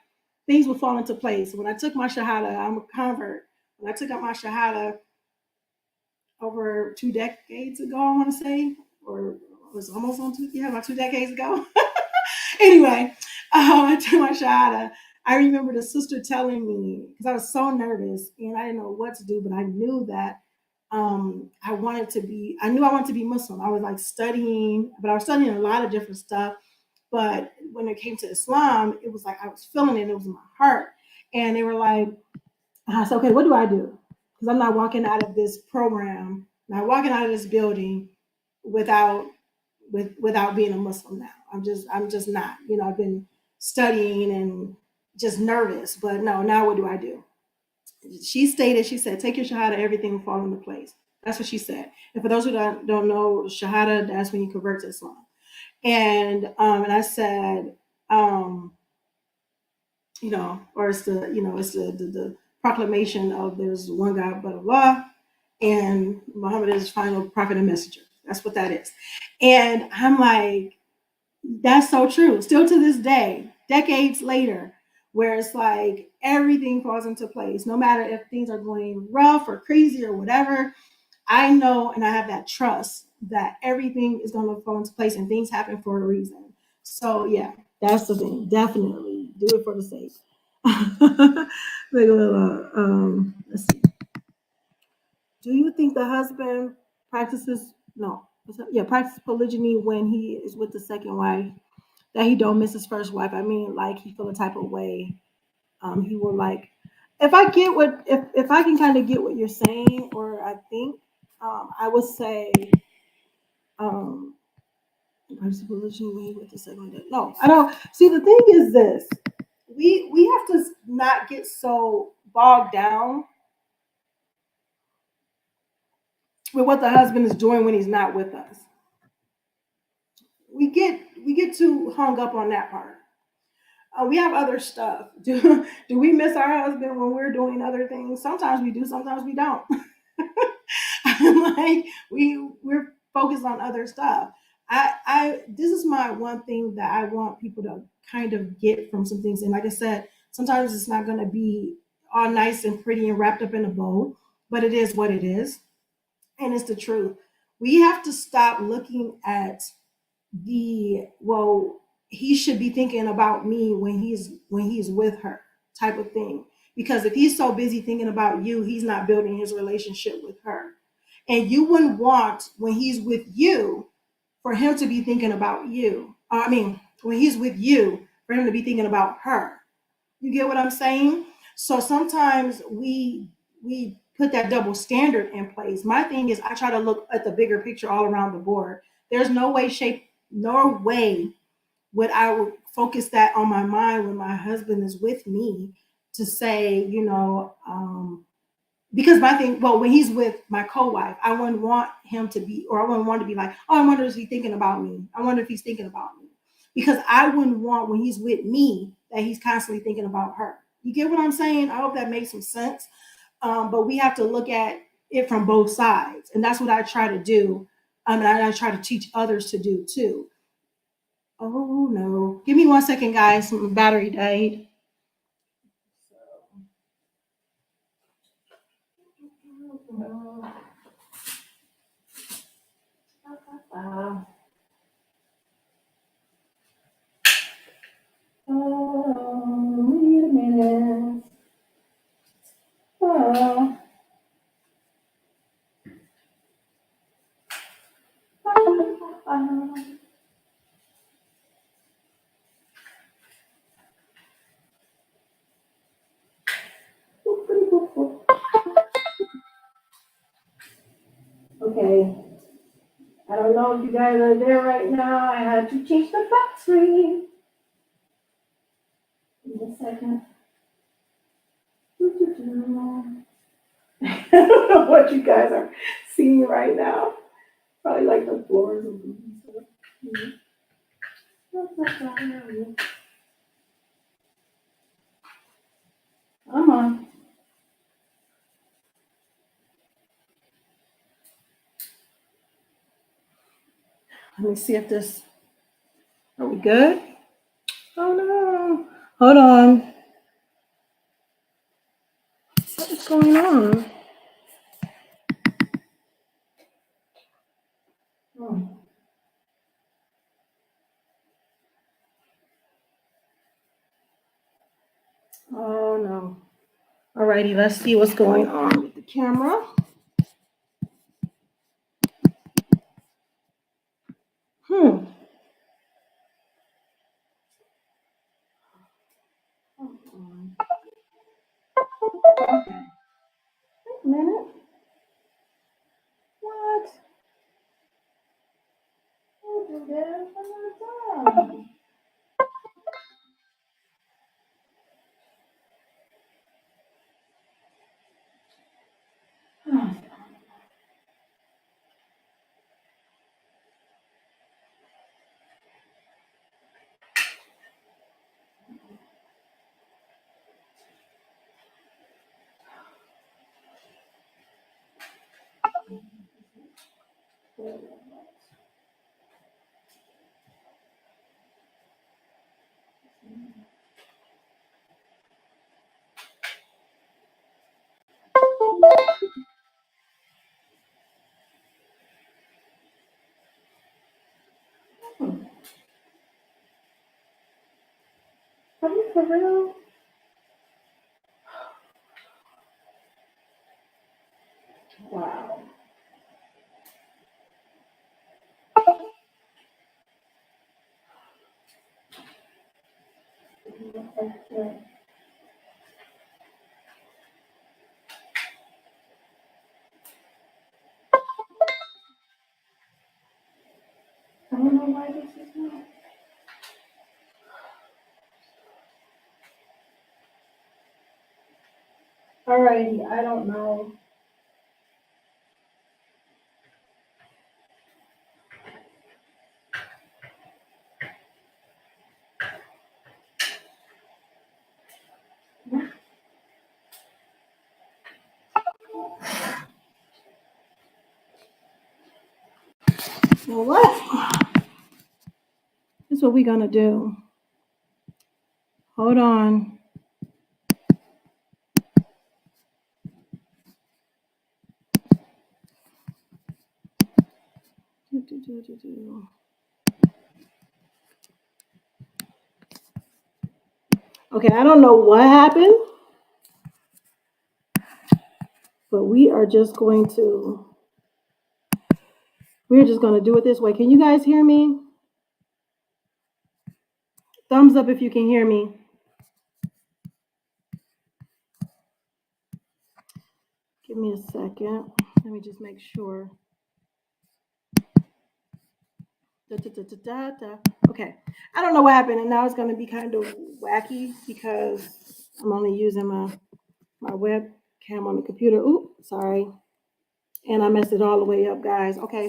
Speaker 1: things will fall into place. When I took my shahada, I'm a convert. When I took up my shahada over 2 decades ago, I want to say, or it was almost about 2 decades ago. Anyway, I took my shahada. I remember the sister telling me, because I was so nervous and I didn't know what to do, but I knew that I knew I wanted to be Muslim. I was like studying, but I was studying a lot of different stuff. But when it came to Islam, it was like I was feeling it. It was in my heart. And they were like, And I said, okay, what do I do? Because I'm not walking out of this program, not walking out of this building without without being a Muslim now. I'm just not. You know, I've been studying and just nervous, but no, now what do I do? She stated, she said, take your shahada, everything will fall into place. That's what she said. And for those who don't know, shahada, that's when you convert to Islam. And I said, um, you know, or it's the, you know, it's the proclamation of there's one God but Allah, and Muhammad is his final prophet and messenger. That's what that is. And I'm like, that's so true. Still to this day, decades later, where it's like everything falls into place, no matter if things are going rough or crazy or whatever. I know and I have that trust that everything is going to fall into place and things happen for a reason. So, yeah, that's the thing. Definitely do it for the sake. Let's see. Do you think the husband practices, no, yeah, practices polygyny when he is with the second wife? That he don't miss his first wife. I mean, like he feel a type of way. He will like if I get what if I can kind of get what you're saying, or I think I would say um with the second one. No, I don't see the thing is this. We have to not get so bogged down with what the husband is doing when he's not with us. We get too hung up on that part. We have other stuff. Do we miss our husband when we're doing other things? Sometimes we do, sometimes we don't. Like we're focused on other stuff. I this is my one thing that I want people to kind of get from some things. And like I said, sometimes it's not going to be all nice and pretty and wrapped up in a bow, but it is what it is, and it's the truth. We have to stop looking at the well, he should be thinking about me when he's with her type of thing, because if he's so busy thinking about you, he's not building his relationship with her. And you wouldn't want when he's with you for him to be thinking about you. I mean, when he's with you for him to be thinking about her. You get what I'm saying? So sometimes we put that double standard in place. My thing is I try to look at the bigger picture all around the board. There's no way, shape, nor way would I focus that on my mind when my husband is with me to say, because my thing, well, when he's with my co-wife, I wouldn't want him to be, or I wouldn't want to be like, oh, I wonder if he's thinking about me. I wonder if he's thinking about me. Because I wouldn't want when he's with me that he's constantly thinking about her. You get what I'm saying? I hope that makes some sense. But we have to look at it from both sides. And that's what I try to do. And I try to teach others to do too. Oh no. Give me 1 second, guys. My battery died. Wait a minute. Oh. Okay. I don't know if you guys are there right now. I had to change the battery. Give me a second. I don't know what you guys are seeing right now. Probably like the floors and stuff. Come on. Let me see if this. Are we good? Oh no. Hold on. What is going on? Oh, oh no. Alrighty, let's see what's going on with the camera. Hmm. Are you for real? Wow. I don't know why this is not. Alrighty, I don't know. You know what? This is what we're gonna do. Hold on. Okay, I don't know what happened, but we're just gonna do it this way. Can you guys hear me? Thumbs up if you can hear me. Give me a second. Let me just make sure. Da, da, da, da, da, da. Okay. I don't know what happened, and now it's going to be kind of wacky because I'm only using my webcam on the computer. Ooh, sorry. And I messed it all the way up, guys. Okay.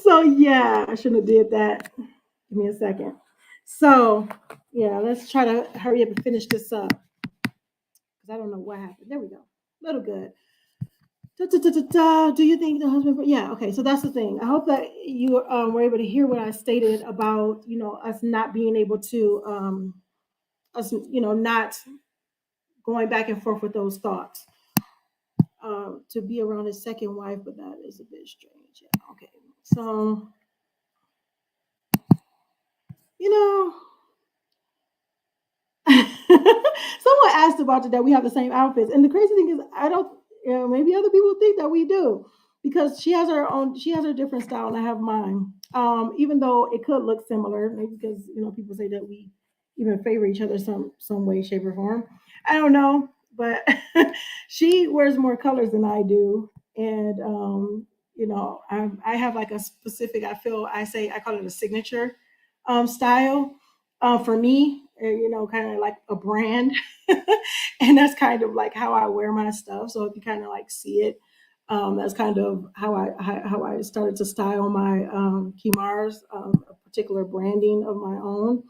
Speaker 1: So yeah, I shouldn't have did that. Give me a second. So yeah, let's try to hurry up and finish this up because I don't know what happened. There we go. Little good. Da, da, da, da, da. Do you think the husband? Yeah. Okay. So that's the thing. I hope that you were able to hear what I stated about us not being able to us not going back and forth with those thoughts. To be around his second wife, but that is a bit strange. Yeah. Okay. So you know. Someone asked about it that we have the same outfits, and the crazy thing is, I don't. Maybe other people think that we do because she has her own. She has her different style, and I have mine. Even though it could look similar, maybe because people say that we even favor each other some way, shape, or form. I don't know, but she wears more colors than I do, and I have like a specific. I call it a signature style for me, kind of like a brand. And that's kind of like how I wear my stuff. So if you kind of like see it, that's kind of how I started to style my Kimars, a particular branding of my own.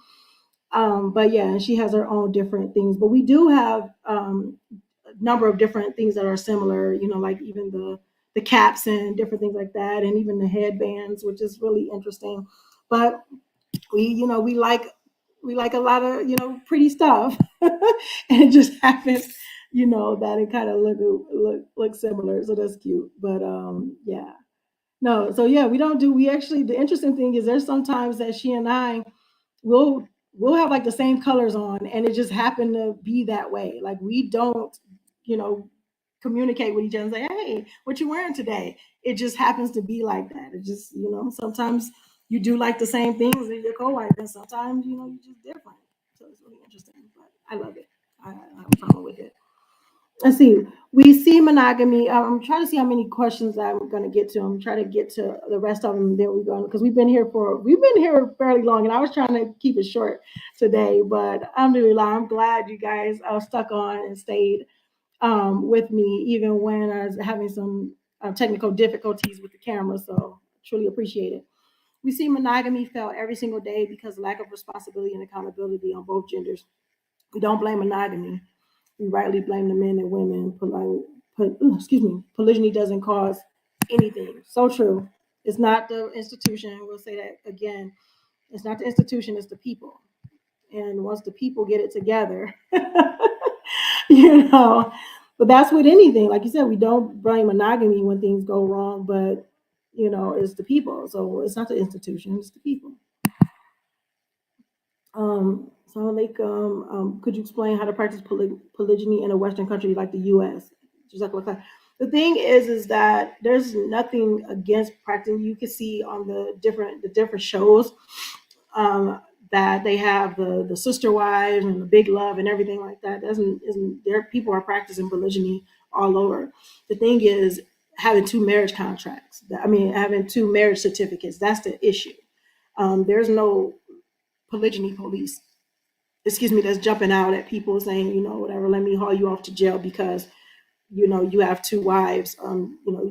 Speaker 1: But yeah, she has her own different things. But we do have a number of different things that are similar. Like even the caps and different things like that, and even the headbands, which is really interesting. But we like a lot of pretty stuff, and it just happens that it kind of look similar, so that's cute. But yeah, no, so yeah, we actually, the interesting thing is there's sometimes that she and I will we'll have like the same colors on, and it just happened to be that way. Like we don't you know communicate with each other and say, hey, what you wearing today? It just happens to be like that. It just sometimes you do like the same things as your co-wife, and sometimes you're just different. So it's really interesting, but I love it. I have fun with it. let's see. We see monogamy. I'm trying to see how many questions I'm going to get to. I'm trying to get to the rest of them. Then we're going because we've been here fairly long, and I was trying to keep it short today. But alhamdulillah, I'm glad you guys stuck on and stayed with me, even when I was having some technical difficulties with the camera. So truly appreciate it. We see monogamy fail every single day because of lack of responsibility and accountability on both genders. We don't blame monogamy. We rightly blame the men and women. Polygyny doesn't cause anything. So true. It's not the institution. We'll say that again. It's not the institution. It's the people. And once the people get it together, you know. But that's with anything. Like you said, we don't blame monogamy when things go wrong, but it's the people. So it's not the institution. It's the people. So like, could you explain how to practice polygyny in a Western country like the U.S.? Just like the thing is that there's nothing against practicing. You can see on the different shows that they have the sister wives and the big love and everything like that. Doesn't isn't there? People are practicing polygyny all over. The thing is having two marriage contracts. I mean, having two marriage certificates. That's the issue. There's no polygyny police, excuse me, that's jumping out at people saying, whatever, let me haul you off to jail because, you have two wives.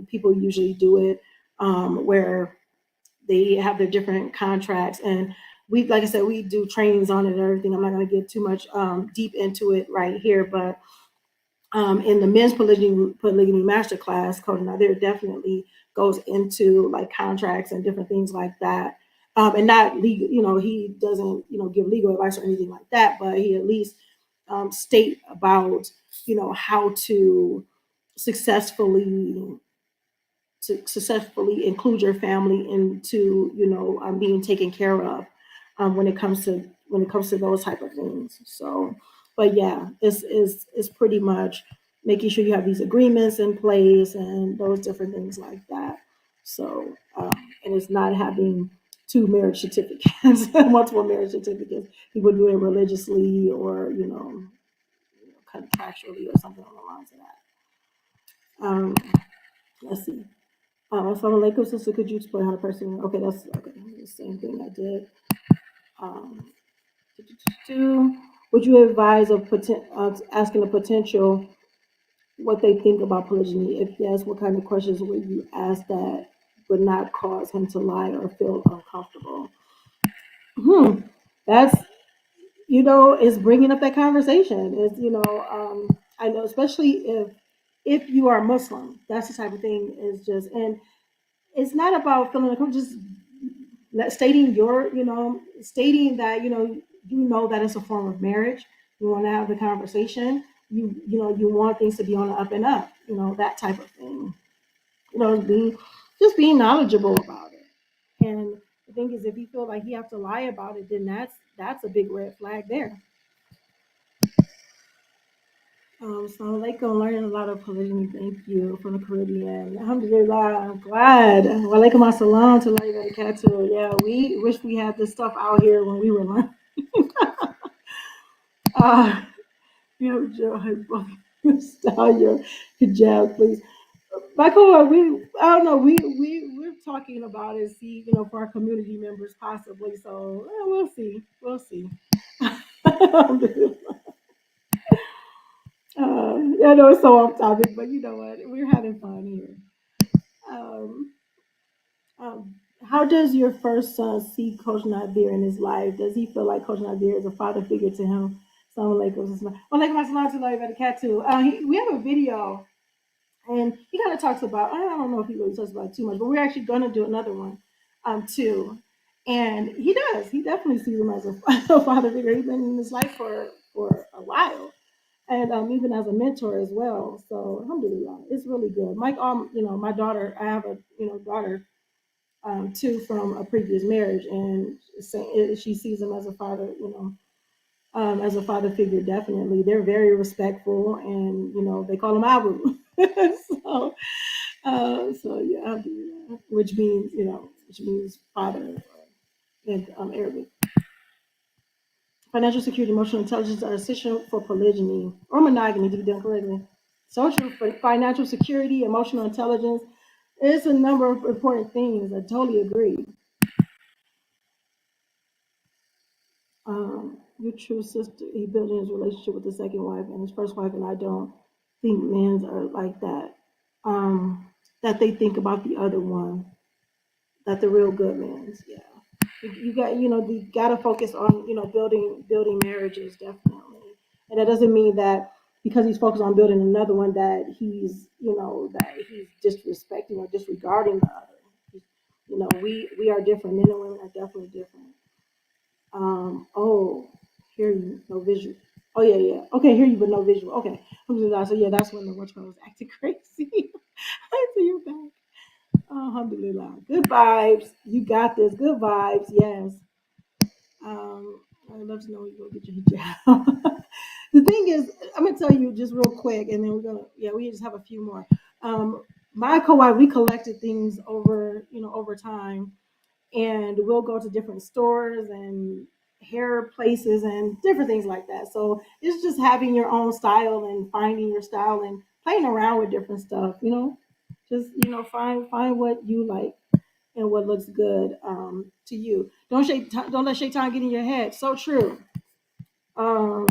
Speaker 1: People usually do it where they have their different contracts. And we, like I said, we do trainings on it and everything. I'm not going to get too much deep into it right here, but in the men's polygamy master class, Coach Nazir definitely goes into like contracts and different things like that. And not legal, he doesn't, give legal advice or anything like that, but he at least state about, how successfully successfully include your family into being taken care of when it comes to those type of things. So, but yeah, it's pretty much making sure you have these agreements in place and those different things like that. So, and it's not having two marriage certificates, multiple marriage certificates. People do it religiously or contractually or something along the lines of that. Let's see. Assalamu alaikum, sister. Could you explain how the person? Okay, that's okay. The same thing I did. Um, would you advise asking a potential what they think about polygyny? If yes, what kind of questions would you ask that would not cause him to lie or feel uncomfortable? Hmm. That's is bringing up that conversation. Is I know, especially if you are Muslim, that's the type of thing. Is just and it's not about feeling like I'm just stating stating that that it's a form of marriage. You want to have the conversation. You want things to be on the up and up. That type of thing. Being just being knowledgeable about it. And the thing is, if you feel like you have to lie about it, then that's a big red flag there. So like I'm learning a lot of polygyny. Thank you from the Caribbean. Alhamdulillah, I'm glad. Walaikum assalam to Laila Katu. Yeah, we wish we had this stuff out here when we were learning. uh, Joe, style your hijab, please. Michael, I don't know, we're talking about it, see, for our community members possibly. So we'll see. We'll see. I know it's so off topic, but you know what? We're having fun here. Um, um, how does your first son see Coach Nadir in his life? Does he feel like Coach Nadir is a father figure to him? Someone like us. Well, like my son to like the cat too. We have a video, and he kind of talks about. I don't know if he really talks about it too much, but we're actually going to do another one, too. And he does. He definitely sees him as a, a father figure. He's been in his life for a while and even as a mentor as well. So alhamdulillah, it's really good. Mike, my daughter, I have a daughter too from a previous marriage, and she sees him as a father, as a father figure. Definitely, they're very respectful, and they call him Abu. so, so yeah, alhamdulillah, which means father in Arabic. Financial security, emotional intelligence are essential for polygyny or monogamy to be done correctly. So true. For financial security, emotional intelligence, it's a number of important things. I totally agree. Your true sister, he built in his relationship with the second wife and his first wife, and I don't think men are like that. That they think about the other one, that the real good men's, yeah. You got, you got to focus on, building marriages, definitely. And that doesn't mean that because he's focused on building another one that he's disrespecting or disregarding the other. We are different. Men and women are definitely different. Oh, hear you, no visual. Oh yeah, yeah. Okay, hear you, but no visual. Okay, alhamdulillah. So yeah, that's when the watch was acting crazy. I see you back. Alhamdulillah. Good vibes. You got this. Good vibes. Yes. I'd love to know when you go get your hijab. The thing is, I'm gonna tell you just real quick, and then we just have a few more. My co-wife, we collected things over time, and we'll go to different stores and hair places and different things like that. So it's just having your own style and finding your style and playing around with different stuff. Just find what you like and what looks good to you. Don't let shaitan get in your head. So true. Um,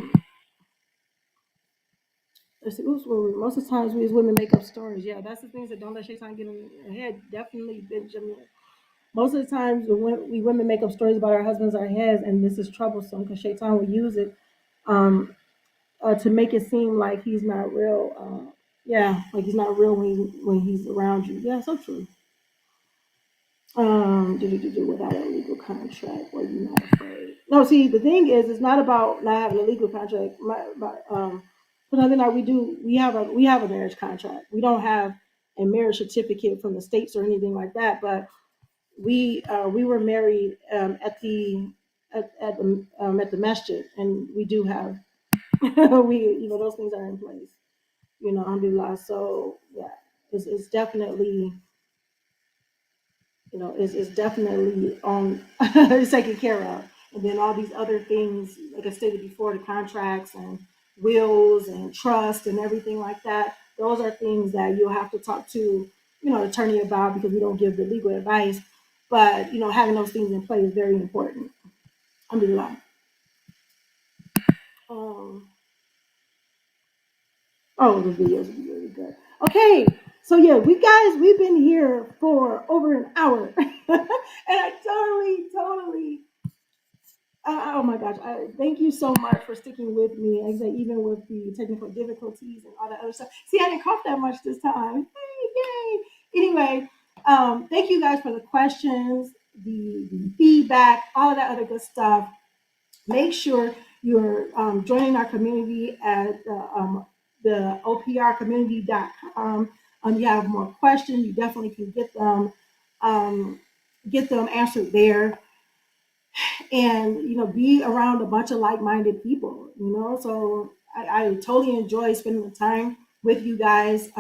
Speaker 1: let's see, most of the times we as women make up stories. Yeah, that's the things that don't let shaitan get in your head. Definitely, Benjamin. Most of the times we women make up stories about our husbands, our heads, and this is troublesome because shaitan will use it um, to make it seem like he's not real. Yeah, like he's not real when he's around you. Yeah, so true. Without a legal contract, were you not afraid? No, see, the thing is, it's not about not having a legal contract. But other than that, we have a marriage contract. We don't have a marriage certificate from the states or anything like that. But we were married at the masjid, and we do have we those things are in place. Alhamdulillah. So yeah, it's definitely is definitely is taken care of. And then all these other things, like I stated before, the contracts and wills and trust and everything like that, those are things that you'll have to talk to, an attorney about because we don't give the legal advice. But, having those things in play is very important. Alhamdulillah. Um, oh, the videos would be really good. Okay, so yeah, we've been here for over an hour, and I totally oh my gosh! Thank you so much for sticking with me. Like I say, even with the technical difficulties and all that other stuff. See, I didn't cough that much this time. Hey, yay! Anyway, thank you guys for the questions, the feedback, all of that other good stuff. Make sure you're joining our community at the oprcommunity.com. You have more questions, you definitely can um, get them answered there, and be around a bunch of like-minded people. So I totally enjoy spending the time with you guys,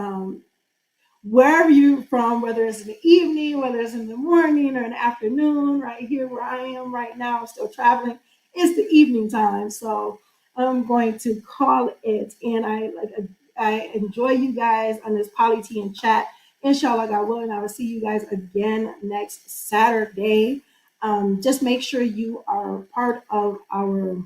Speaker 1: wherever you're from, whether it's in the evening, whether it's in the morning or in the afternoon. Right here where I am right now, I'm still traveling, it's the evening time. So I'm going to call it, and I enjoy you guys on this Polyty and chat. Inshallah, God willing, I will see you guys again next Saturday. Just make sure you are part of our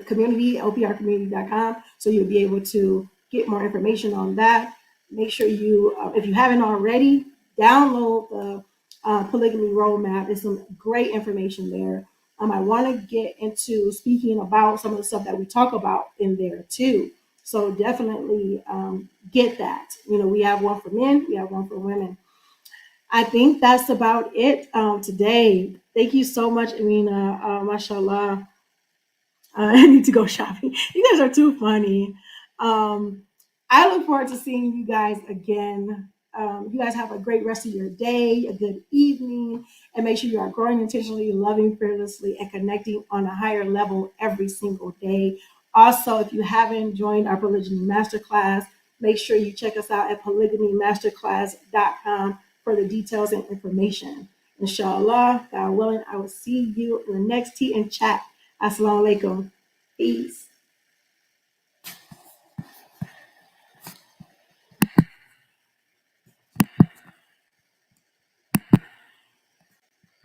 Speaker 1: community, lprcommunity.com, so you'll be able to get more information on that. Make sure you, if you haven't already, download the polygamy roadmap. There's some great information there. I want to get into speaking about some of the stuff that we talk about in there too. So definitely get that. We have one for men, we have one for women. I think that's about it today. Thank you so much, Amina. Mashallah. I need to go shopping. You guys are too funny. Um, I look forward to seeing you guys again. You guys have a great rest of your day, a good evening, and make sure you are growing intentionally, loving fearlessly, and connecting on a higher level every single day. Also, if you haven't joined our Polygyny Masterclass, make sure you check us out at polygamymasterclass.com for the details and information. Inshallah, God willing, I will see you in the next tea and chat. Assalamu alaikum. Peace.